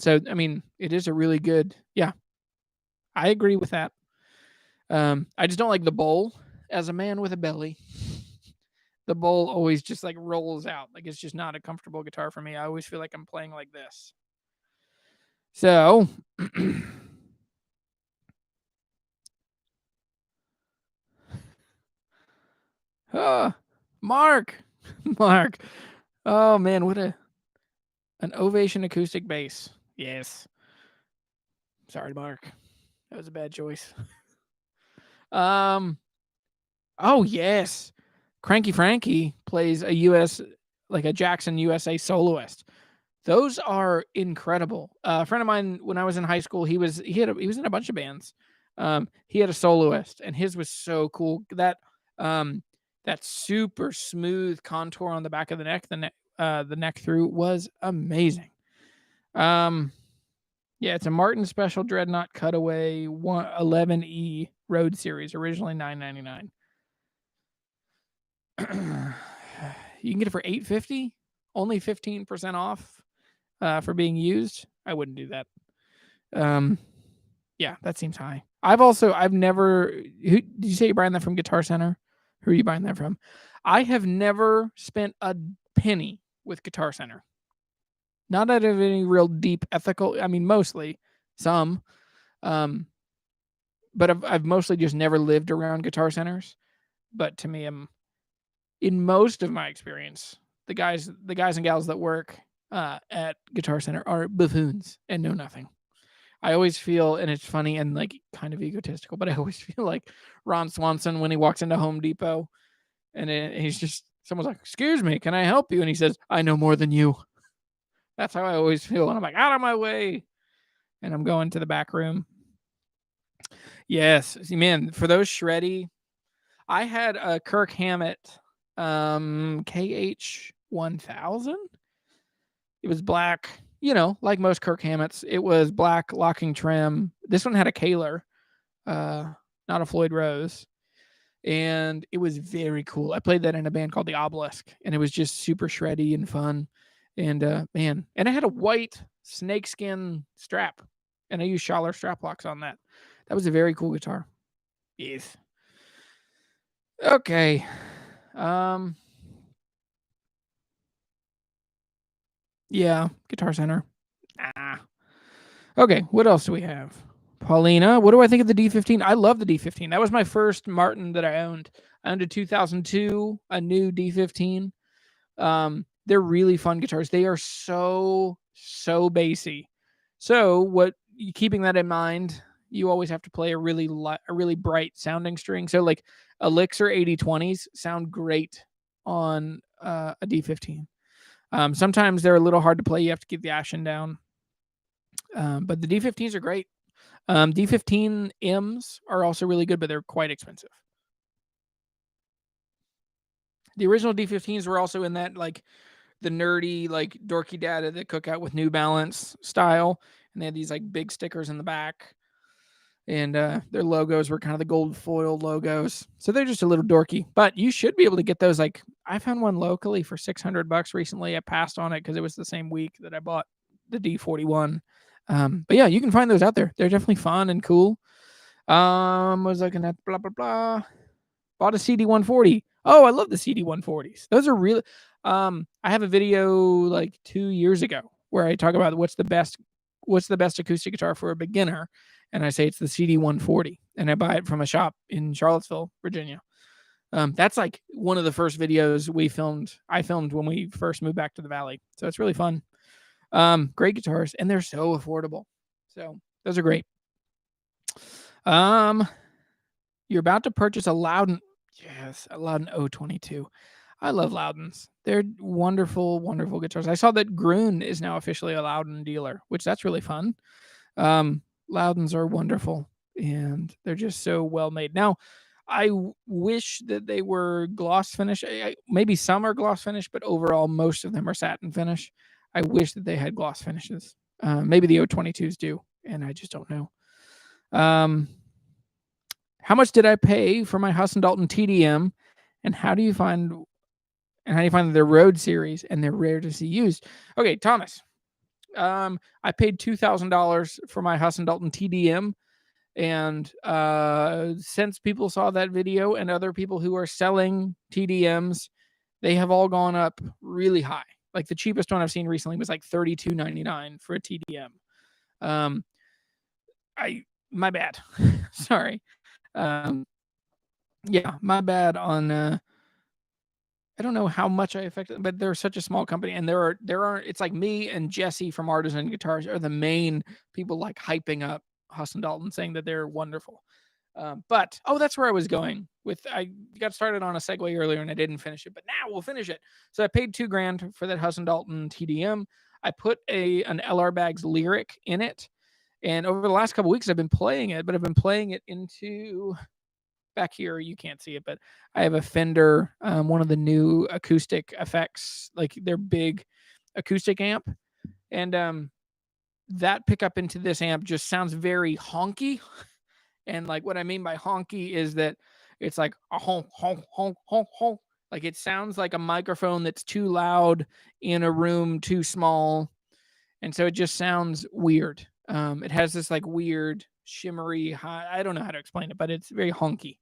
So, I mean, it is a really good, yeah, I agree with that. I just don't like the bowl. as a man with a belly, the bowl always just like rolls out. Like it's just not a comfortable guitar for me. I always feel like I'm playing like this. So, Mark, Mark. Oh man, what an Ovation acoustic bass. Yes. Sorry, Mark. That was a bad choice. Oh yes, Cranky Frankie plays a like a Jackson USA soloist. Those are incredible. A friend of mine when I was in high school, he was in a bunch of bands. He had a soloist, and his was so cool. That super smooth contour on the back of the neck, the neck through was amazing. Yeah, it's a Martin Special Dreadnought Cutaway 11E Road Series, originally $9.99. You can get it for $8.50, only 15% off for being used. I wouldn't do that. Yeah, that seems high. I've never. Did you say you're buying that from Guitar Center? Who are you buying that from? I have never spent a penny with Guitar Center. Not out of any real deep ethical. I mean, mostly some, but I've mostly just never lived around Guitar Centers. But to me, in most of my experience, the guys and gals that work at Guitar Center are buffoons and know nothing. I always feel, and it's funny and like kind of egotistical, but I always feel like Ron Swanson when he walks into Home Depot, and he's just someone's like, "Excuse me, can I help you?" And he says, "I know more than you." That's how I always feel, and I'm like, "Out of my way!" And I'm going to the back room. Yes, man, for those shreddy, I had a Kirk Hammett KH1000. It was black, like most Kirk Hammetts. It was black locking trim. This one had a Kaler, not a Floyd Rose. And it was very cool. I played that in a band called the Obelisk, and it was just super shreddy and fun. And man, and I had a white snakeskin strap, and I used Schaller strap locks on that. That was a very cool guitar. Yes. Okay. Yeah, Guitar Center. Okay, what else do we have? Paulina, what do I think of the D15? I love the D15. That was my first Martin that I owned. I owned a 2002, a new D15. They're really fun guitars. They are so bassy. So keeping that in mind, you always have to play a really bright sounding string. So like Elixir 8020s sound great on a D15. Sometimes they're a little hard to play. You have to keep the action down. But the D15s are great. D15 M's are also really good, but they're quite expensive. The original D15s were also in that like the nerdy, like dorky data that Cookout with New Balance style, and they had these like big stickers in the back, and their logos were kind of the gold foil logos, so they're just a little dorky. But you should be able to get those. Like I found one locally for $600 recently. I passed on it because it was the same week that I bought the D41. But yeah, you can find those out there. They're definitely fun and cool. Was looking at blah blah blah. Bought a CD140. Oh, I love the CD140s. Those are really. I have a video like 2 years ago where I talk about what's the best acoustic guitar for a beginner, and I say it's the CD140, and I buy it from a shop in Charlottesville, Virginia. That's like one of the first videos I filmed when we first moved back to the Valley, so it's really fun. Great guitars, and they're so affordable. So those are great. You're about to purchase a Loudon. Yes, a Loudon 022. I love Loudons. They're wonderful, wonderful guitars. I saw that Grun is now officially a Loudon dealer, which that's really fun. Loudons are wonderful, and they're just so well made. Now, I wish that they were gloss finish. Maybe some are gloss finish, but overall, most of them are satin finish. I wish that they had gloss finishes. Maybe the 022s do, and I just don't know. How much did I pay for my Huss and Dalton TDM, and how do you find their Road series and they're rare to see used? Okay, Thomas. I paid $2,000 for my Huss and Dalton TDM, And since people saw that video and other people who are selling TDMs, they have all gone up really high. Like the cheapest one I've seen recently was like $32.99 for a TDM. My bad. Sorry. Yeah, my bad on I don't know how much I affected, but they're such a small company, and there are it's like me and Jesse from Artisan Guitars are the main people like hyping up Huss and Dalton, saying that they're wonderful. But that's where I was going with. I got started on a segue earlier and I didn't finish it, but now we'll finish it. So I paid $2,000 for that Huss and Dalton TDM. I put an LR Bags Lyric in it, and over the last couple weeks I've been playing it, but I've been playing it into back here. You can't see it, but I have a Fender, one of the new acoustic effects, like their big acoustic amp, and that pickup into this amp just sounds very honky. And like what I mean by honky is that it's like a honk, honk, honk, honk, honk. Like it sounds like a microphone that's too loud in a room too small. And so it just sounds weird. It has this like weird shimmery high. I don't know how to explain it, but it's very honky.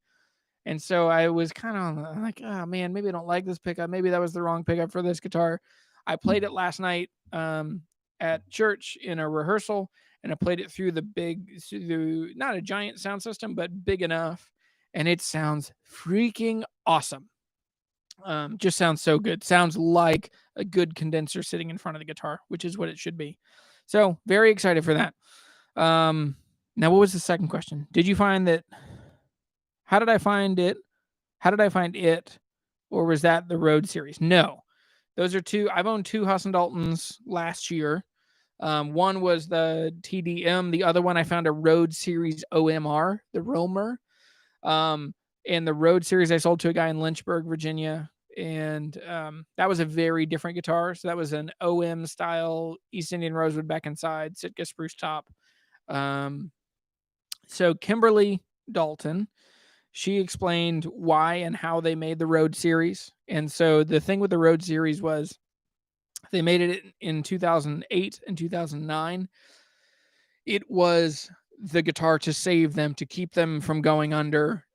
And so I was kind of like, oh man, maybe I don't like this pickup. Maybe that was the wrong pickup for this guitar. I played it last night at church in a rehearsal, and I played it through not a giant sound system, but big enough. And it sounds freaking awesome. Just sounds so good. Sounds like a good condenser sitting in front of the guitar, which is what it should be. So very excited for that. Now, what was the second question? Did you find that? How did I find it? How did I find it? Or was that the Road series? No, those are two. I've owned two Huss and Daltons last year. One was the TDM. The other one I found a Road series OMR, the Roamer. And the Road series I sold to a guy in Lynchburg, Virginia. And that was a very different guitar. So that was an OM style East Indian Rosewood back inside, Sitka spruce top. So Kimberly Dalton, she explained why and how they made the Road series. And so the thing with the Road series was they made it in 2008 and 2009. It was the guitar to save them, to keep them from going under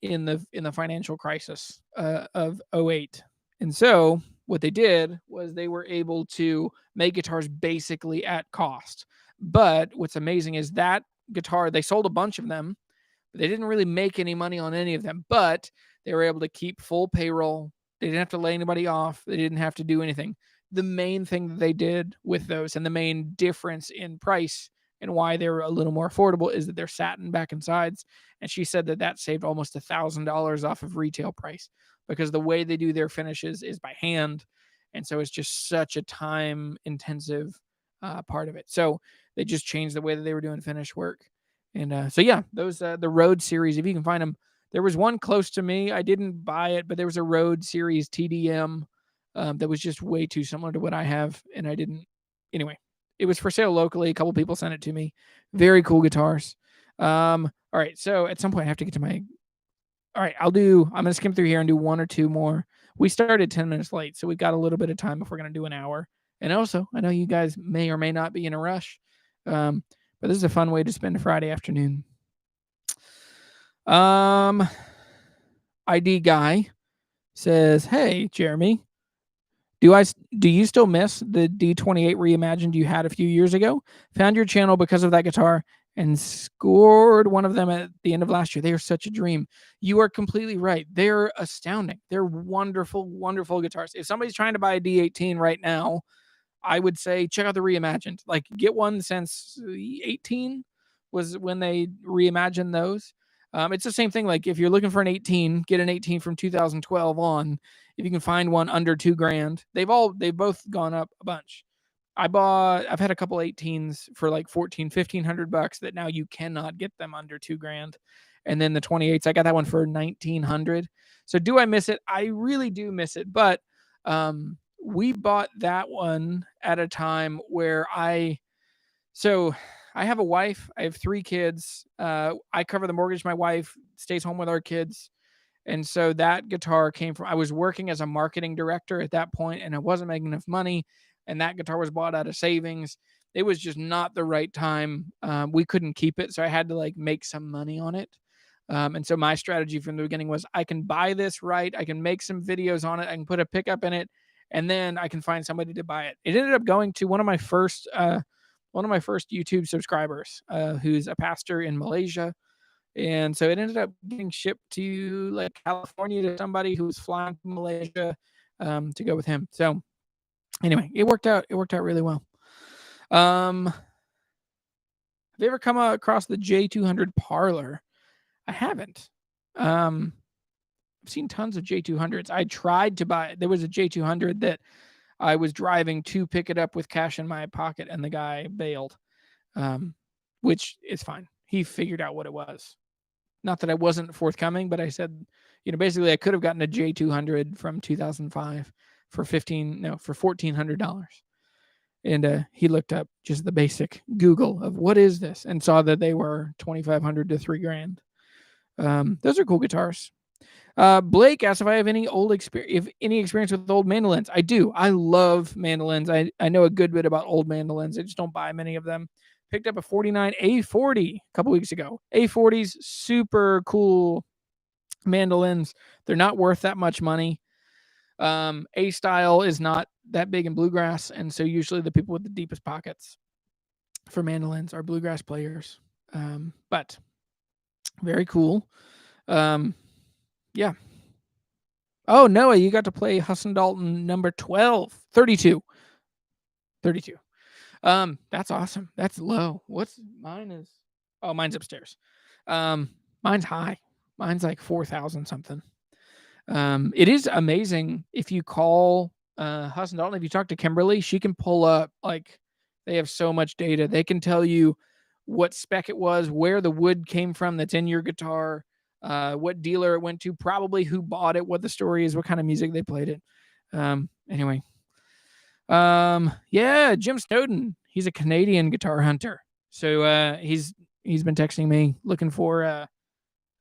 in the financial crisis of 2008. And so what they did was they were able to make guitars basically at cost. But what's amazing is that guitar, they sold a bunch of them. They didn't really make any money on any of them, but they were able to keep full payroll. They didn't have to lay anybody off. They didn't have to do anything. The main thing that they did with those, and the main difference in price and why they're a little more affordable, is that they're satin back and sides. And she said that saved almost $1,000 off of retail price, because the way they do their finishes is by hand. And so it's just such a time intensive part of it. So they just changed the way that they were doing finish work. And so, yeah, those, the Road series, if you can find them, there was one close to me. I didn't buy it, but there was a Road series TDM that was just way too similar to what I have. And I didn't, anyway, it was for sale locally. A couple people sent it to me. Very cool guitars. All right. So at some point I have to get to my, all right, I'm going to skim through here and do one or two more. We started 10 minutes late, so we've got a little bit of time if we're going to do an hour. And also, I know you guys may or may not be in a rush. But this is a fun way to spend a Friday afternoon. ID guy says, "Hey, Jeremy, do you still miss the D28 reimagined you had a few years ago? Found your channel because of that guitar and scored one of them at the end of last year. They are such a dream." You are completely right. They're astounding. They're wonderful, wonderful guitars. If somebody's trying to buy a D18 right now, I would say check out the reimagined. Like, get one since 18 was when they reimagined those. It's the same thing. Like, if you're looking for an 18, get an 18 from 2012 on. If you can find one under $2,000, they've both gone up a bunch. I've had a couple 18s for like $1,400-$1,500 that now you cannot get them under $2,000. And then the 28s, I got that one for $1,900. So do I miss it? I really do miss it. But we bought that one at a time where I have a wife. I have 3 kids. I cover the mortgage. My wife stays home with our kids. And so that guitar came from, I was working as a marketing director at that point, and I wasn't making enough money. And that guitar was bought out of savings. it was just not the right time. We couldn't keep it, so I had to like make some money on it. And so my strategy from the beginning was I can buy this right, I can make some videos on it, I can put a pickup in it, and then I can find somebody to buy it. It ended up going to one of my first YouTube subscribers, who's a pastor in Malaysia. And so it ended up getting shipped to like California to somebody who was flying from Malaysia to go with him. So anyway, it worked out. It worked out really well. Have you ever come across the J200 Parlor? I haven't. I've seen tons of J200s. I tried to buy. There was a J200 that I was driving to pick it up with cash in my pocket, and the guy bailed, which is fine. He figured out what it was. Not that I wasn't forthcoming, but I said, basically I could have gotten a J200 from 2005 for $1,400. And he looked up just the basic Google of what is this, and saw that they were $2,500 to $3,000. Those are cool guitars. Blake asked if I have any experience with old mandolins. I do. I love mandolins. I know a good bit about old mandolins. I just don't buy many of them. Picked up a 49 A40 a couple weeks ago. A40s, super cool mandolins. They're not worth that much money. A style is not that big in bluegrass, and so usually the people with the deepest pockets for mandolins are bluegrass players. But very cool. Yeah. Oh, Noah, you got to play Husson Dalton number 12, 32. That's awesome. That's low. Mine's upstairs. Mine's high. Mine's like 4,000 something. It is amazing if you call Husson Dalton. If you talk to Kimberly, she can pull up, like, they have so much data. They can tell you what spec it was, where the wood came from that's in your guitar, what dealer it went to, probably who bought it, what the story is, what kind of music they played it. Anyway. Yeah, Jim Snowden. He's a Canadian guitar hunter. So he's been texting me looking for a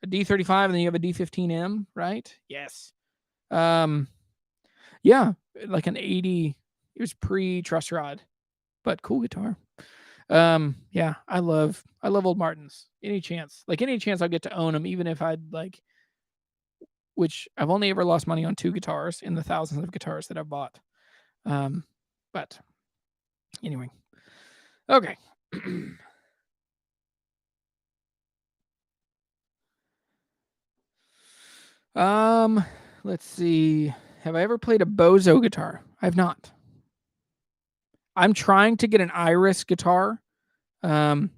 D35, and then you have a D15M, right? Yes. Yeah, like an 80. It was pre-truss rod, but cool guitar. Yeah, I love old Martins. Any chance I'll get to own them, even if I'd like, which I've only ever lost money on 2 guitars in the thousands of guitars that I've bought. But anyway, okay. Let's see. Have I ever played a Bose guitar? I've not. I'm trying to get an Iris guitar, but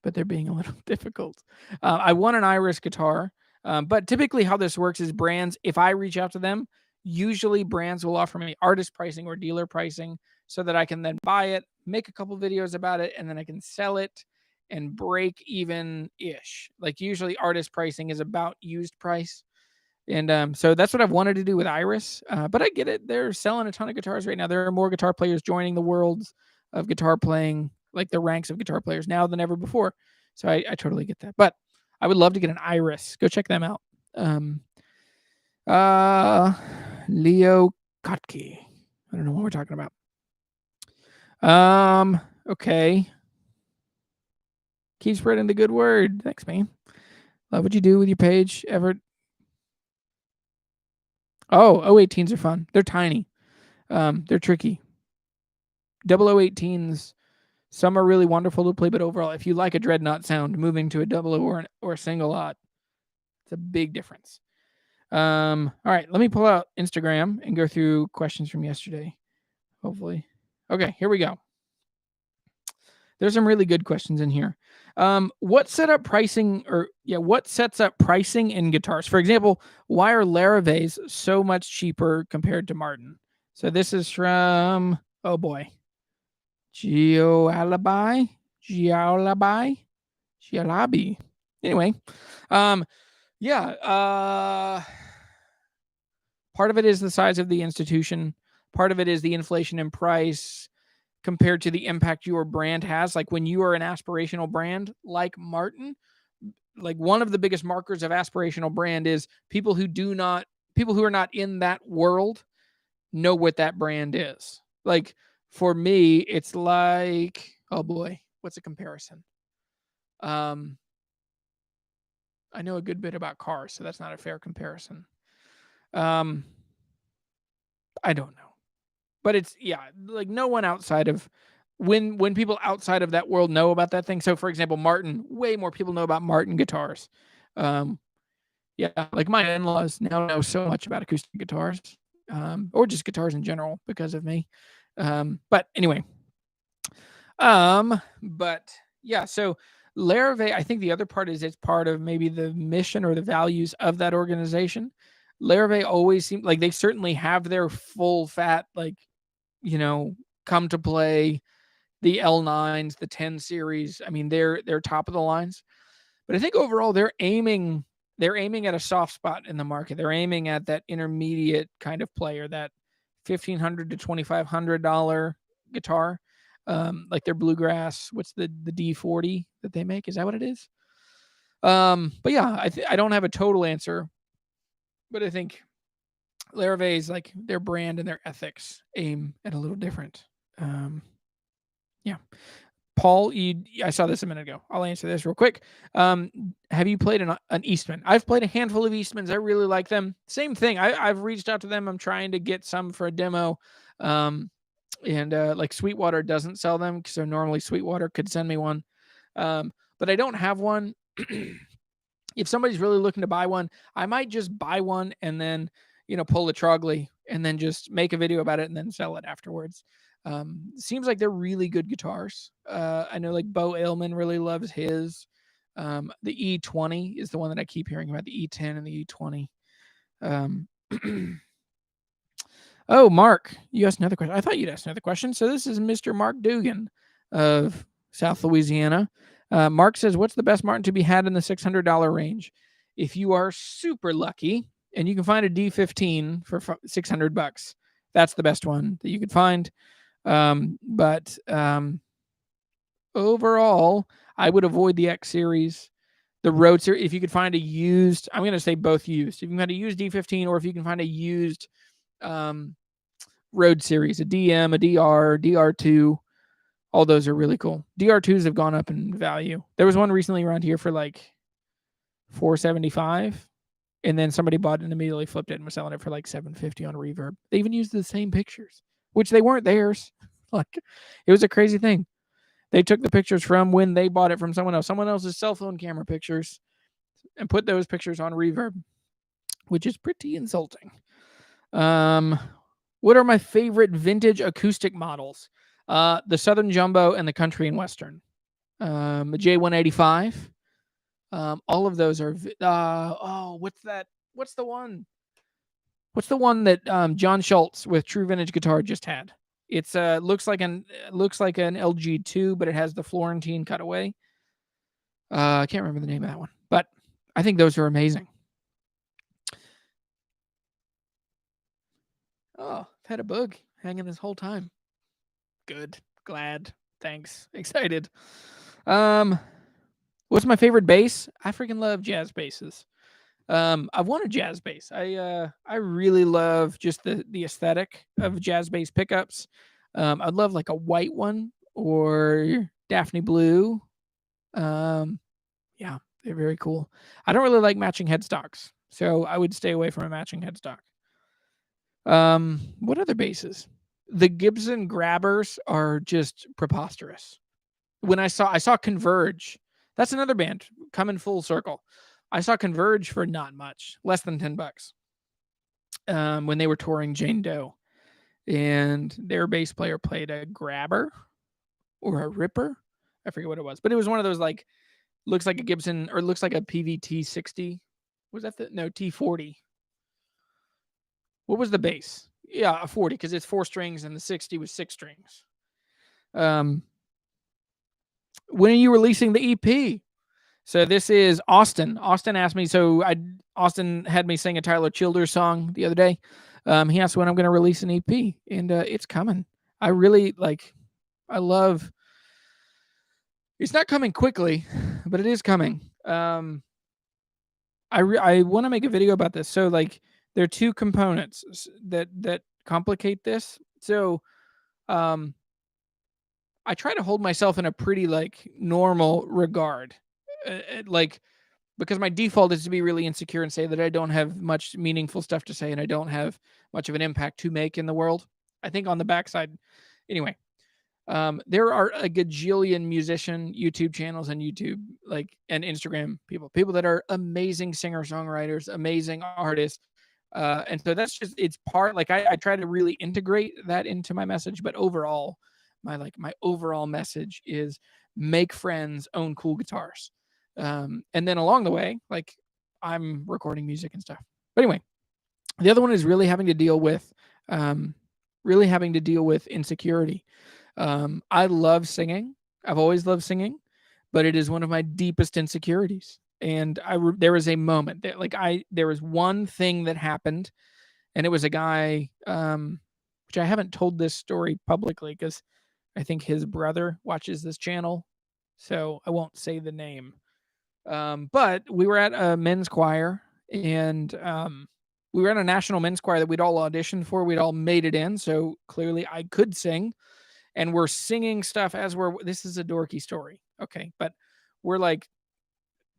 they're being a little difficult. I want an Iris guitar, but typically how this works is brands, if I reach out to them, usually brands will offer me artist pricing or dealer pricing so that I can then buy it, make a couple videos about it, and then I can sell it and break even-ish. Like usually artist pricing is about used price. And so that's what I've wanted to do with Iris. But I get it. They're selling a ton of guitars right now. There are more guitar players joining the world of guitar playing, like the ranks of guitar players now than ever before. So I totally get that. But I would love to get an Iris. Go check them out. Leo Kotke. I don't know what we're talking about. Okay. Keep spreading the good word. Thanks, man. Love what you do with your page. Everett. Oh, 018s are fun. They're tiny. They're tricky. 0018s, some are really wonderful to play, but overall, if you like a dreadnought sound, moving to a double or a single lot, it's a big difference. All right, let me pull out Instagram and go through questions from yesterday, hopefully. Okay, here we go. There's some really good questions in here. What sets up pricing in guitars? For example, why are Larave's so much cheaper compared to Martin? So this is from, oh boy, Gialabi. Anyway, part of it is the size of the institution. Part of it is the inflation in price compared to the impact your brand has. Like when you are an aspirational brand like Martin, like one of the biggest markers of aspirational brand is people who are not in that world know what that brand is. Like for me, it's like, Oh boy, what's a comparison? I know a good bit about cars, so that's not a fair comparison. I don't know, but it's like no one outside of when people outside of that world know about that thing. So, for example, Martin, way more people know about Martin guitars. Like my in-laws now know so much about acoustic guitars, or just guitars in general because of me. But anyway, but yeah, so Larrivee, I think the other part is it's part of maybe the mission or the values of that organization. Larrivee always seemed like they certainly have their full fat, like, come to play the L9s, the 10 series. I mean, they're top of the lines. But I think overall they're aiming at a soft spot in the market. They're aiming at that intermediate kind of player, that $1,500 to $2,500 guitar. Like their bluegrass, what's the D40 that they make? Is that what it is? But yeah, I don't have a total answer, but I think Larrivee's, like, their brand and their ethics aim at a little different. Yeah. Paul, I saw this a minute ago. I'll answer this real quick. Have you played an Eastman? I've played a handful of Eastmans. I really like them. Same thing. I've reached out to them. I'm trying to get some for a demo. And like Sweetwater doesn't sell them, so normally Sweetwater could send me one. But I don't have one. If somebody's really looking to buy one, I might just buy one and then, pull the Trogley and then just make a video about it and then sell it afterwards. Seems like they're really good guitars. I know like Bo Ailman really loves his. The E20 is the one that I keep hearing about, the E10 and the E20. Oh, Mark, you asked another question. I thought you'd ask another question. So this is Mr. Mark Dugan of South Louisiana. Mark says, what's the best Martin to be had in the $600 range? If you are super lucky and you can find a D15 for $600, that's the best one that you could find. But overall, I would avoid the X series, the Road series. If you could find a used, I'm going to say both used. If you can find a used D15, or if you can find a used Road series, a DM, a DR, DR2, all those are really cool. DR2s have gone up in value. There was one recently around here for like $475, and then somebody bought it and immediately flipped it and was selling it for like $750 on Reverb. They even used the same pictures, which they weren't theirs. Like, it was a crazy thing. They took the pictures from when they bought it from someone else's cell phone camera pictures, and put those pictures on Reverb, which is pretty insulting. What are my favorite vintage acoustic models? The Southern Jumbo and the Country and Western. The J185. All of those are. What's that? What's the one? What's the one that John Schultz with True Vintage Guitar just had? It's looks like an LG2, but it has the Florentine cutaway. I can't remember the name of that one, but I think those are amazing. Oh, I've had a bug hanging this whole time. Good. Glad. Thanks. Excited. What's my favorite bass? I freaking love jazz basses. I've won a jazz bass. I really love just the aesthetic of jazz bass pickups. I'd love like a white one or Daphne blue. Yeah, they're very cool. I don't really like matching headstocks, so I would stay away from a matching headstock. What other basses? The Gibson Grabbers are just preposterous. When I saw Converge, that's another band coming full circle. I saw Converge for not much, less than $10, when they were touring Jane Doe, and their bass player played a Grabber or a Ripper. I forget what it was, but it was one of those, like, looks like a Gibson or looks like a PVT 60. Was that T40? What was the bass? Yeah, a 40, because it's 4 strings and the 60 was 6 strings. When are you releasing the EP? So this is Austin. Austin asked me, Austin had me sing a Tyler Childers song the other day. He asked when I'm going to release an EP, and it's coming. I really love, it's not coming quickly, but it is coming. I want to make a video about this. So, like, there are 2 components that complicate this. So, I try to hold myself in a pretty like normal regard, like because my default is to be really insecure and say that I don't have much meaningful stuff to say and I don't have much of an impact to make in the world. I think on the backside, anyway, there are a gajillion musician YouTube channels and YouTube and Instagram people that are amazing singer songwriters, amazing artists. And so that's just, it's part, like I try to really integrate that into my message, but overall, my overall message is make friends, own cool guitars. And then along the way, like I'm recording music and stuff. But anyway, the other one is really having to deal with insecurity. I love singing. I've always loved singing, but it is one of my deepest insecurities. And there was a moment that there was one thing that happened, and it was a guy, which I haven't told this story publicly because I think his brother watches this channel, so I won't say the name. But we were at a men's choir, and we were at a national men's choir that we'd all auditioned for. We'd all made it in, so clearly I could sing. And we're singing stuff this is a dorky story, okay? But we're like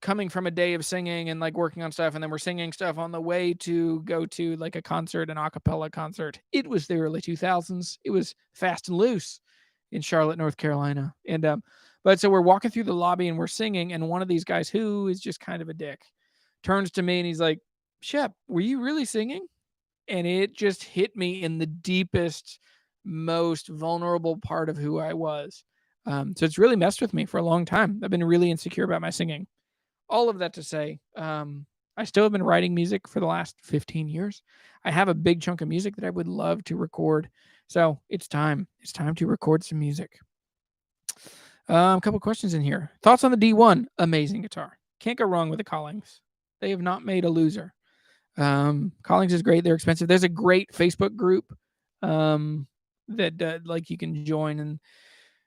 coming from a day of singing and like working on stuff, and then we're singing stuff on the way to go to like a concert, an a cappella concert. It was the early 2000s. It was Fast and Loose in Charlotte, North Carolina. And but so we're walking through the lobby and we're singing, and one of these guys who is just kind of a dick turns to me and he's like, "Shep, were you really singing?" And it just hit me in the deepest, most vulnerable part of who I was. So it's really messed with me for a long time. I've been really insecure about my singing. All of that to say, I still have been writing music for the last 15 years. I have a big chunk of music that I would love to record. So it's time. It's time to record some music. A couple questions in here. Thoughts on the D1? Amazing guitar. Can't go wrong with the Collings. They have not made a loser. Collings is great. They're expensive. There's a great Facebook group that like you can join, and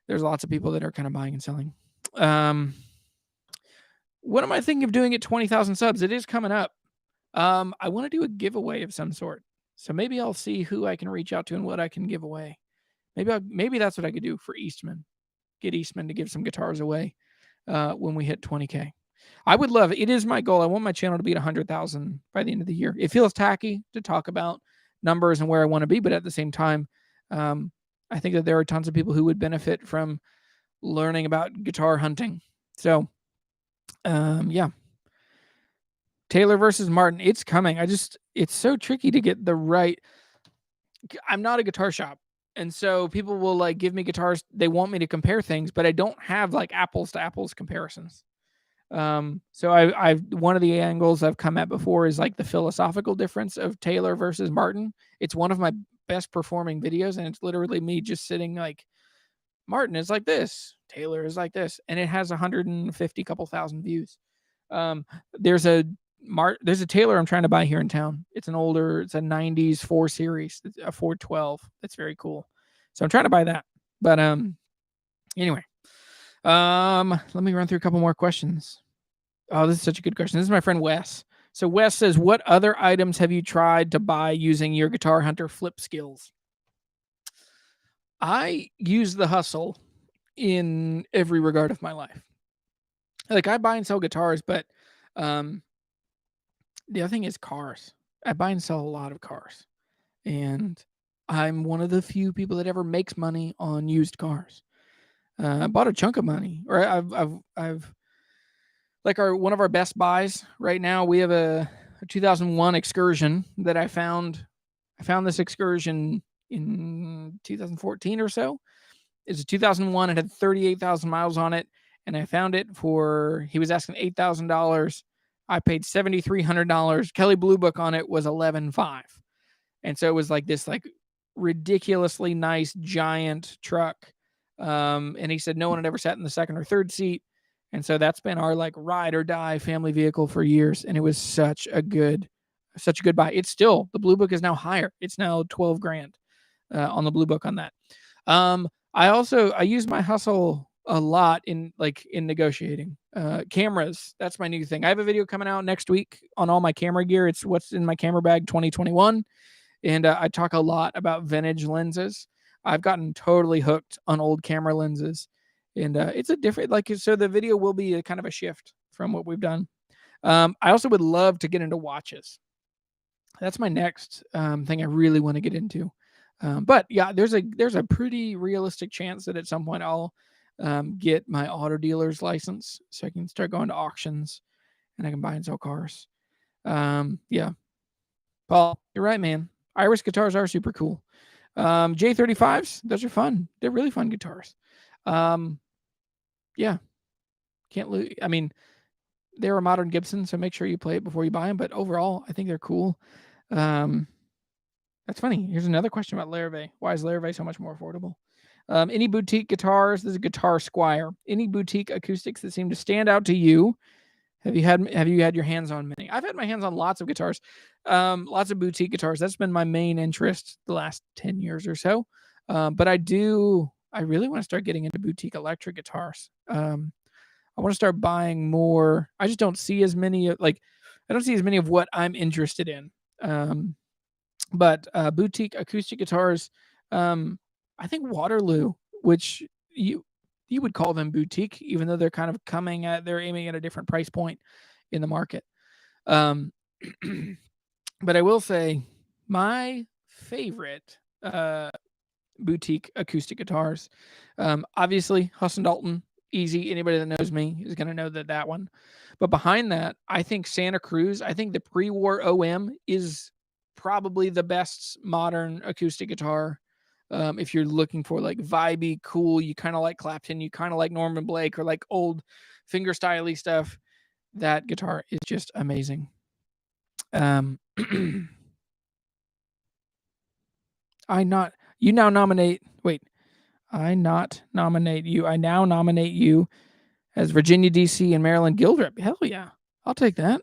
there's lots of people that are kind of buying and selling. What am I thinking of doing at 20,000 subs? It is coming up. I want to do a giveaway of some sort. So maybe I'll see who I can reach out to and what I can give away. Maybe that's what I could do for Eastman. Get Eastman to give some guitars away when we hit 20K. I would love it. It is my goal. I want my channel to be at 100,000 by the end of the year. It feels tacky to talk about numbers and where I want to be, but at the same time, I think that there are tons of people who would benefit from learning about guitar hunting. So, yeah. Taylor versus Martin. It's coming. It's so tricky to get the right. I'm not a guitar shop. And so people will like give me guitars. They want me to compare things, but I don't have like apples to apples comparisons. So I've one of the angles I've come at before is like the philosophical difference of Taylor versus Martin. It's one of my best performing videos, and it's literally me just sitting like, Martin is like this, Taylor is like this, and it has 150 couple thousand views. There's a Taylor I'm trying to buy here in town. It's a 90s 4 series, it's a 412. That's very cool. So I'm trying to buy that. But anyway, let me run through a couple more questions. Oh, this is such a good question. This is my friend Wes. So Wes says, what other items have you tried to buy using your Guitar Hunter flip skills? I use the hustle in every regard of my life. Like I buy and sell guitars, but the other thing is cars. I buy and sell a lot of cars, and I'm one of the few people that ever makes money on used cars. I bought a chunk of money, or I've like one of our best buys right now. We have a 2001 Excursion that I found. I found this Excursion in 2014 or so. It's a 2001. It had 38,000 miles on it, and I found it for. He was asking $8,000. I paid $7,300. Kelly Blue Book on it was $11,500, and so it was like this like ridiculously nice giant truck. And he said no one had ever sat in the second or third seat. And so that's been our like ride or die family vehicle for years. And it was such a good buy. It's still, the Blue Book is now higher. It's now $12,000 on the Blue Book on that. I use my hustle a lot in negotiating. Cameras, that's my new thing. I have a video coming out next week on all my camera gear. It's what's in my camera bag 2021. And I talk a lot about vintage lenses. I've gotten totally hooked on old camera lenses, and it's a different, like, so the video will be a kind of a shift from what we've done. I also would love to get into watches. That's my next thing I really want to get into. But yeah, there's a pretty realistic chance that at some point I'll get my auto dealer's license so I can start going to auctions and I can buy and sell cars. Yeah, Paul, you're right, man. Iris guitars are super cool. J35s, those are fun. They're really fun guitars. Yeah, can't lose. I mean, they're a modern Gibson, so make sure you play it before you buy them. But overall, I think they're cool. That's funny. Here's another question about Larrivee. Why is Larrivee so much more affordable? Any boutique guitars? This is Guitar Squire. Any boutique acoustics that seem to stand out to you? Have you had your hands on many? I've had my hands on lots of guitars, lots of boutique guitars. That's been my main interest the last 10 years or so. But I really want to start getting into boutique electric guitars. I want to start buying more. I just don't see as many, I don't see as many of what I'm interested in. But boutique acoustic guitars, I think Waterloo, which you would call them boutique, even though they're kind of they're aiming at a different price point in the market. But I will say my favorite boutique acoustic guitars, obviously Husson Dalton, easy. Anybody that knows me is going to know that one. But behind that, I think Santa Cruz, I think the pre-war OM is probably the best modern acoustic guitar. If you're looking for like vibey, cool, you kind of like Clapton, you kind of like Norman Blake, or like old fingerstyle-y stuff, that guitar is just amazing. I now nominate you as Virginia DC and Maryland Guild Rep. Hell yeah, I'll take that.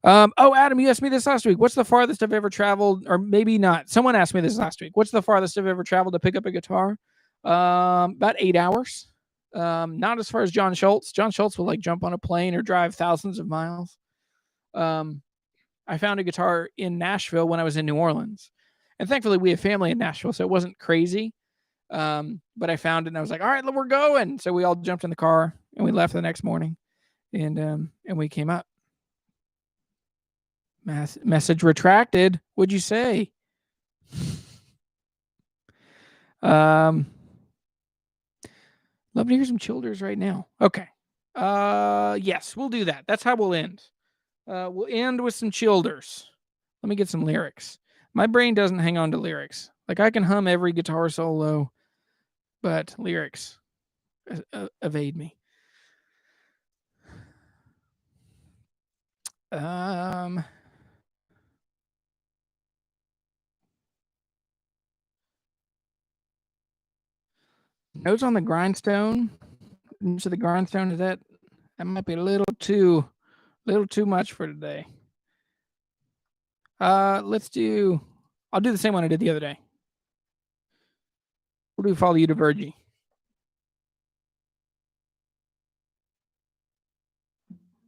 Adam, you asked me this last week. What's the farthest I've ever traveled? Or maybe not. Someone asked me this last week. What's the farthest I've ever traveled to pick up a guitar? About 8 hours. Not as far as John Schultz. John Schultz will like jump on a plane or drive thousands of miles. I found a guitar in Nashville when I was in New Orleans. And thankfully we have family in Nashville, so it wasn't crazy. But I found it and I was like, all right, we're going. So we all jumped in the car and we left the next morning and we came up. Message retracted. What'd you say? Love to hear some Childers right now. Okay. Yes, we'll do that. That's how we'll end. We'll end with some Childers. Let me get some lyrics. My brain doesn't hang on to lyrics. Like I can hum every guitar solo, but lyrics evade me. Notes on the grindstone. So the grindstone is that might be a little too much for today. I'll do the same one I did the other day. We'll do Follow You to Virgie.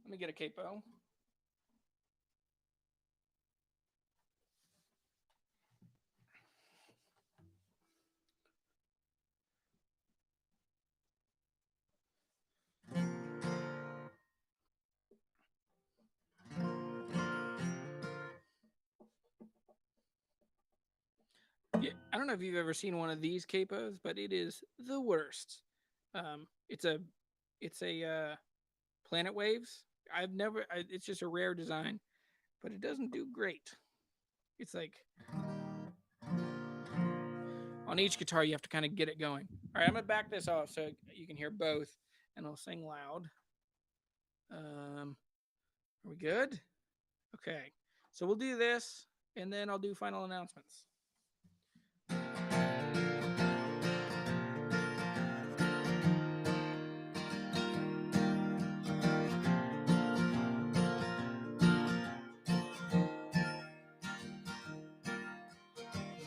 Let me get a capo. Yeah, I don't know if you've ever seen one of these capos, but it is the worst. It's a Planet Waves. It's just a rare design, but it doesn't do great. It's like on each guitar you have to kind of get it going. All right, I'm gonna back this off so you can hear both, and I'll sing loud. Are we good? Okay, so we'll do this, and then I'll do final announcements.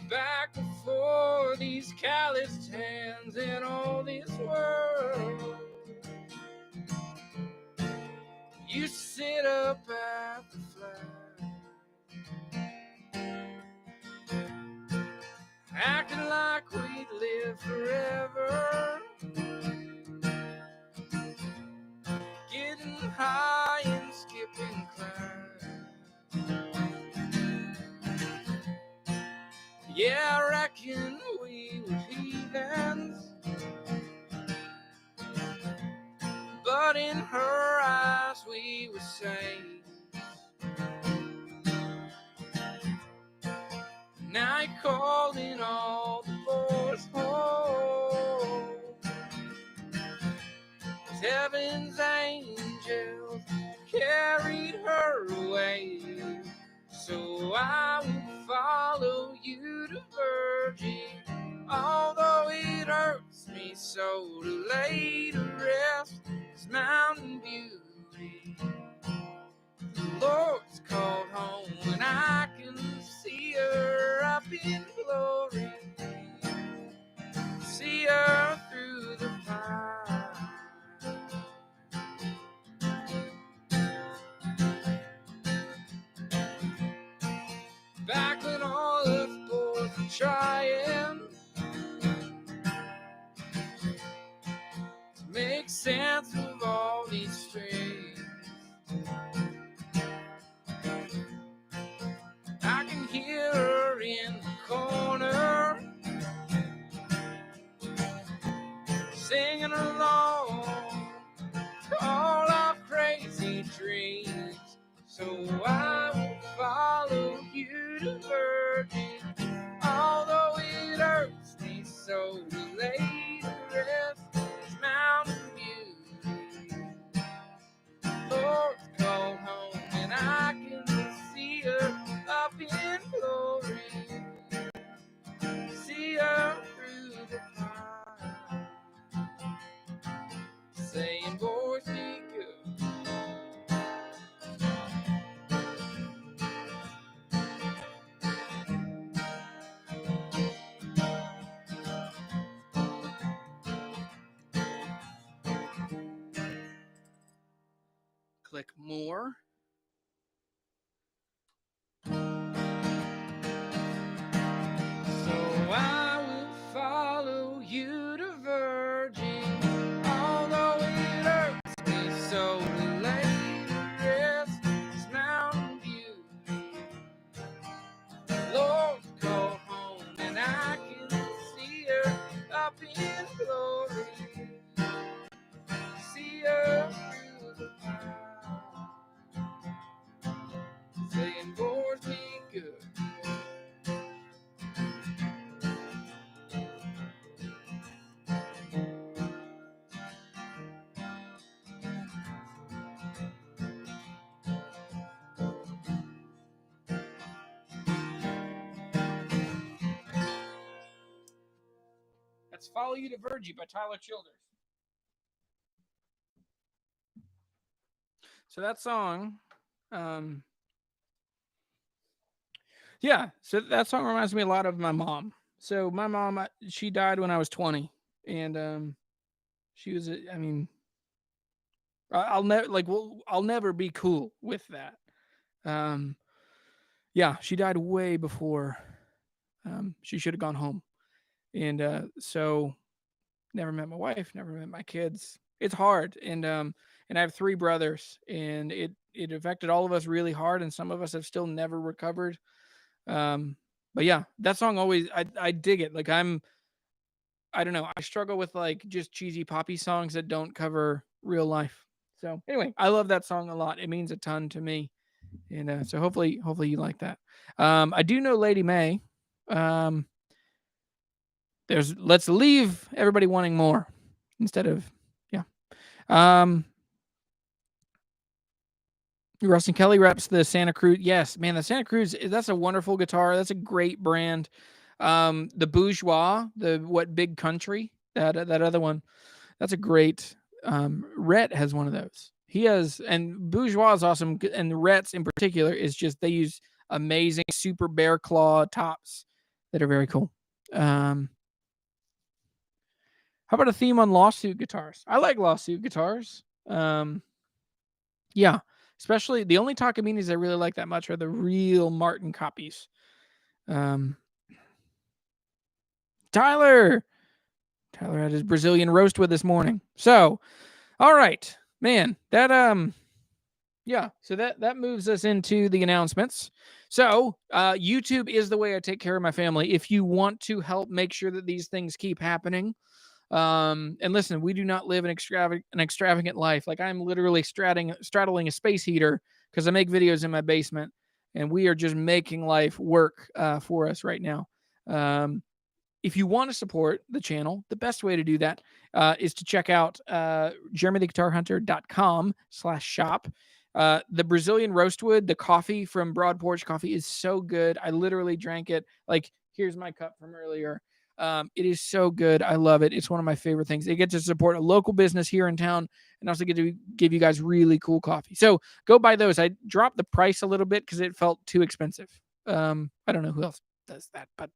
Back before these calloused hands in all this world, you sit up at the flag, acting like we Yeah, I reckon we were heathens, but in her eyes we were saints. Now you're calling all the boys home, 'cause heaven's angels carried her away. So I will follow you to Virgin, although it hurts me so to lay to rest this mountain beauty. The Lord's called home and I can see her up in glory, see her through the fire. Back when all us boys were trying to make sense of all these strings, I can hear her in the corner singing along to all our crazy dreams. So I will follow you to Virgin, although it hurts me so to lay to rest this mountain beauty. Lord's called home and I can see her up in glory, see her through the fire, saying, boys, be good. Click more. So I will follow you to Virgin, although it hurts me so to lay to rest this mountain beauty. Lord's called home and I can see her up in glory, see her through the fire, saying, boys, be good. That's Follow You to Virgie by Tyler Childers. So that song, yeah, so that song reminds me a lot of my mom. So my mom, she died when I was 20, and she was, I mean, I'll never I'll never be cool with that. Yeah, she died way before she should have gone home, and so never met my wife, never met my kids. It's hard, and I have 3 brothers, and it affected all of us really hard, and some of us have still never recovered. But yeah, that song always I dig it. Like I don't know, I struggle with like just cheesy poppy songs that don't cover real life. So anyway, I love that song a lot. It means a ton to me, and so hopefully you like that. I do know Lady May. There's let's leave everybody wanting more instead of yeah. Rustin Kelly reps the Santa Cruz. Yes, man, the Santa Cruz, that's a wonderful guitar. That's a great brand. The Bourgeois, the what Big Country, that other one, that's a great. Rhett has one of those. He has, and Bourgeois is awesome, and Rhett's in particular is just they use amazing super bear claw tops that are very cool. How about a theme on lawsuit guitars? I like lawsuit guitars. Yeah, especially the only Takaminis I really like that much are the real Martin copies. Tyler had his Brazilian roast with this morning. So, all right, man, that yeah, so that moves us into the announcements. So YouTube is the way I take care of my family. If you want to help make sure that these things keep happening, and listen, we do not live an extravagant life. Like, I'm literally straddling a space heater because I make videos in my basement, and we are just making life work for us right now. If you want to support the channel, the best way to do that is to check out jeremytheguitarhunter.com/shop. The Brazilian Roastwood, the coffee from Broad Porch Coffee, is so good. I literally drank it. Like, here's my cup from earlier. It is so good. I love it. It's one of my favorite things. It gets to support a local business here in town and also get to give you guys really cool coffee. So go buy those. I dropped the price a little bit because it felt too expensive. I don't know who else does that, but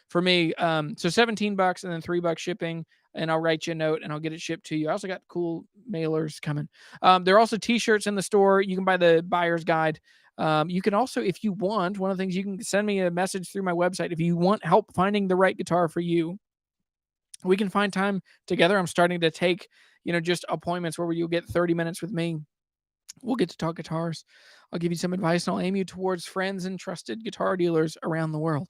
for me, so $17 and then $3 shipping, and I'll write you a note and I'll get it shipped to you. I also got cool mailers coming. There are also t-shirts in the store. You can buy the buyer's guide. You can also, if you want, one of the things, you can send me a message through my website. If you want help finding the right guitar for you, we can find time together. I'm starting to take, just appointments where you'll get 30 minutes with me. We'll get to talk guitars. I'll give you some advice, and I'll aim you towards friends and trusted guitar dealers around the world.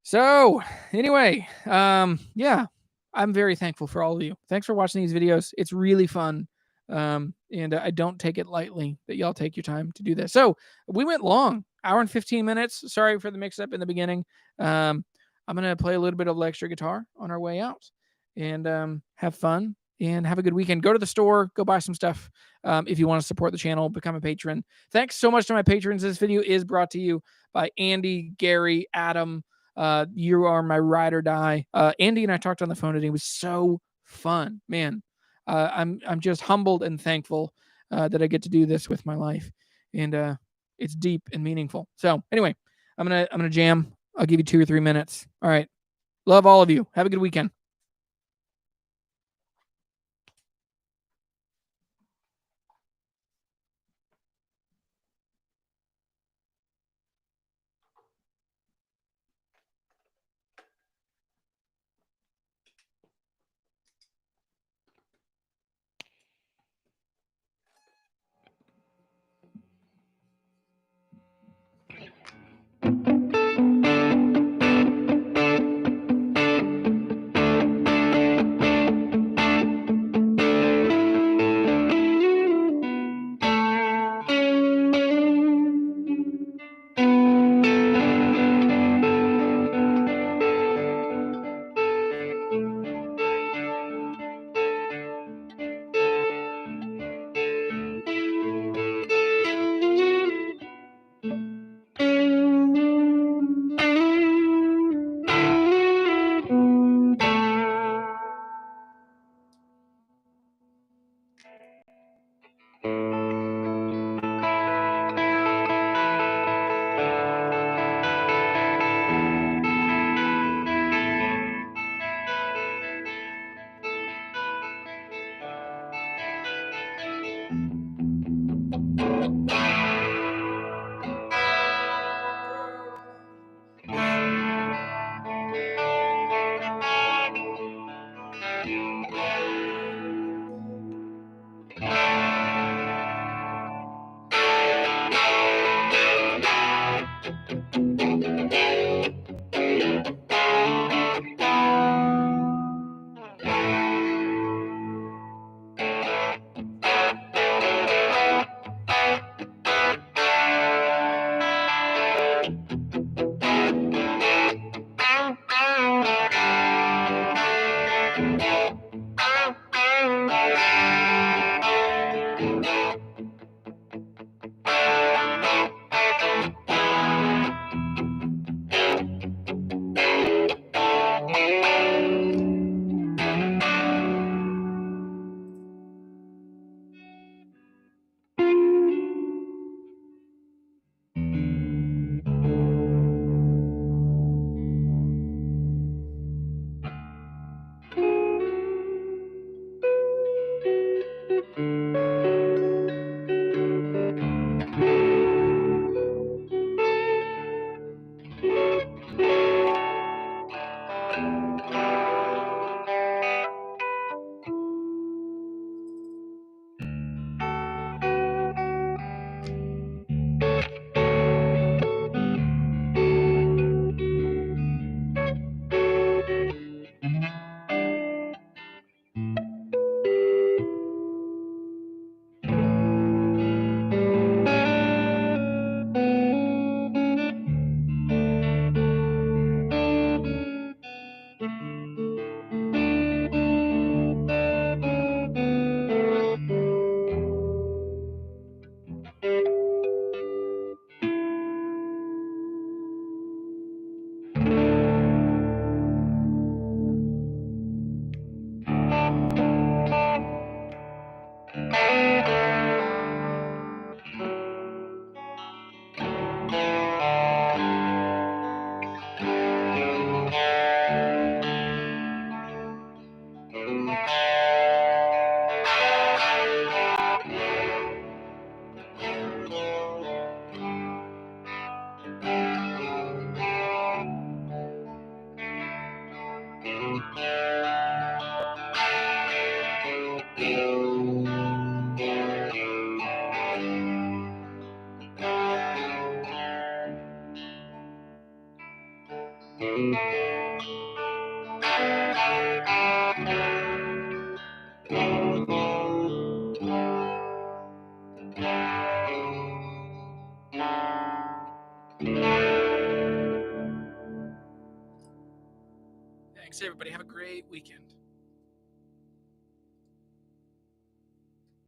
So anyway, yeah, I'm very thankful for all of you. Thanks for watching these videos. It's really fun. And I don't take it lightly that y'all take your time to do this. So we went long, hour and 15 minutes. Sorry for the mix up in the beginning. I'm going to play a little bit of electric guitar on our way out and have fun and have a good weekend. Go to the store, go buy some stuff. If you want to support the channel, become a patron. Thanks so much to my patrons. This video is brought to you by Andy, Gary, Adam. You are my ride or die. Andy and I talked on the phone today. It was so fun, man. I'm just humbled and thankful that I get to do this with my life, and it's deep and meaningful. So anyway, I'm gonna jam. I'll give you 2 or 3 minutes. All right, love all of you. Have a good weekend. Thanks, everybody. Have a great weekend.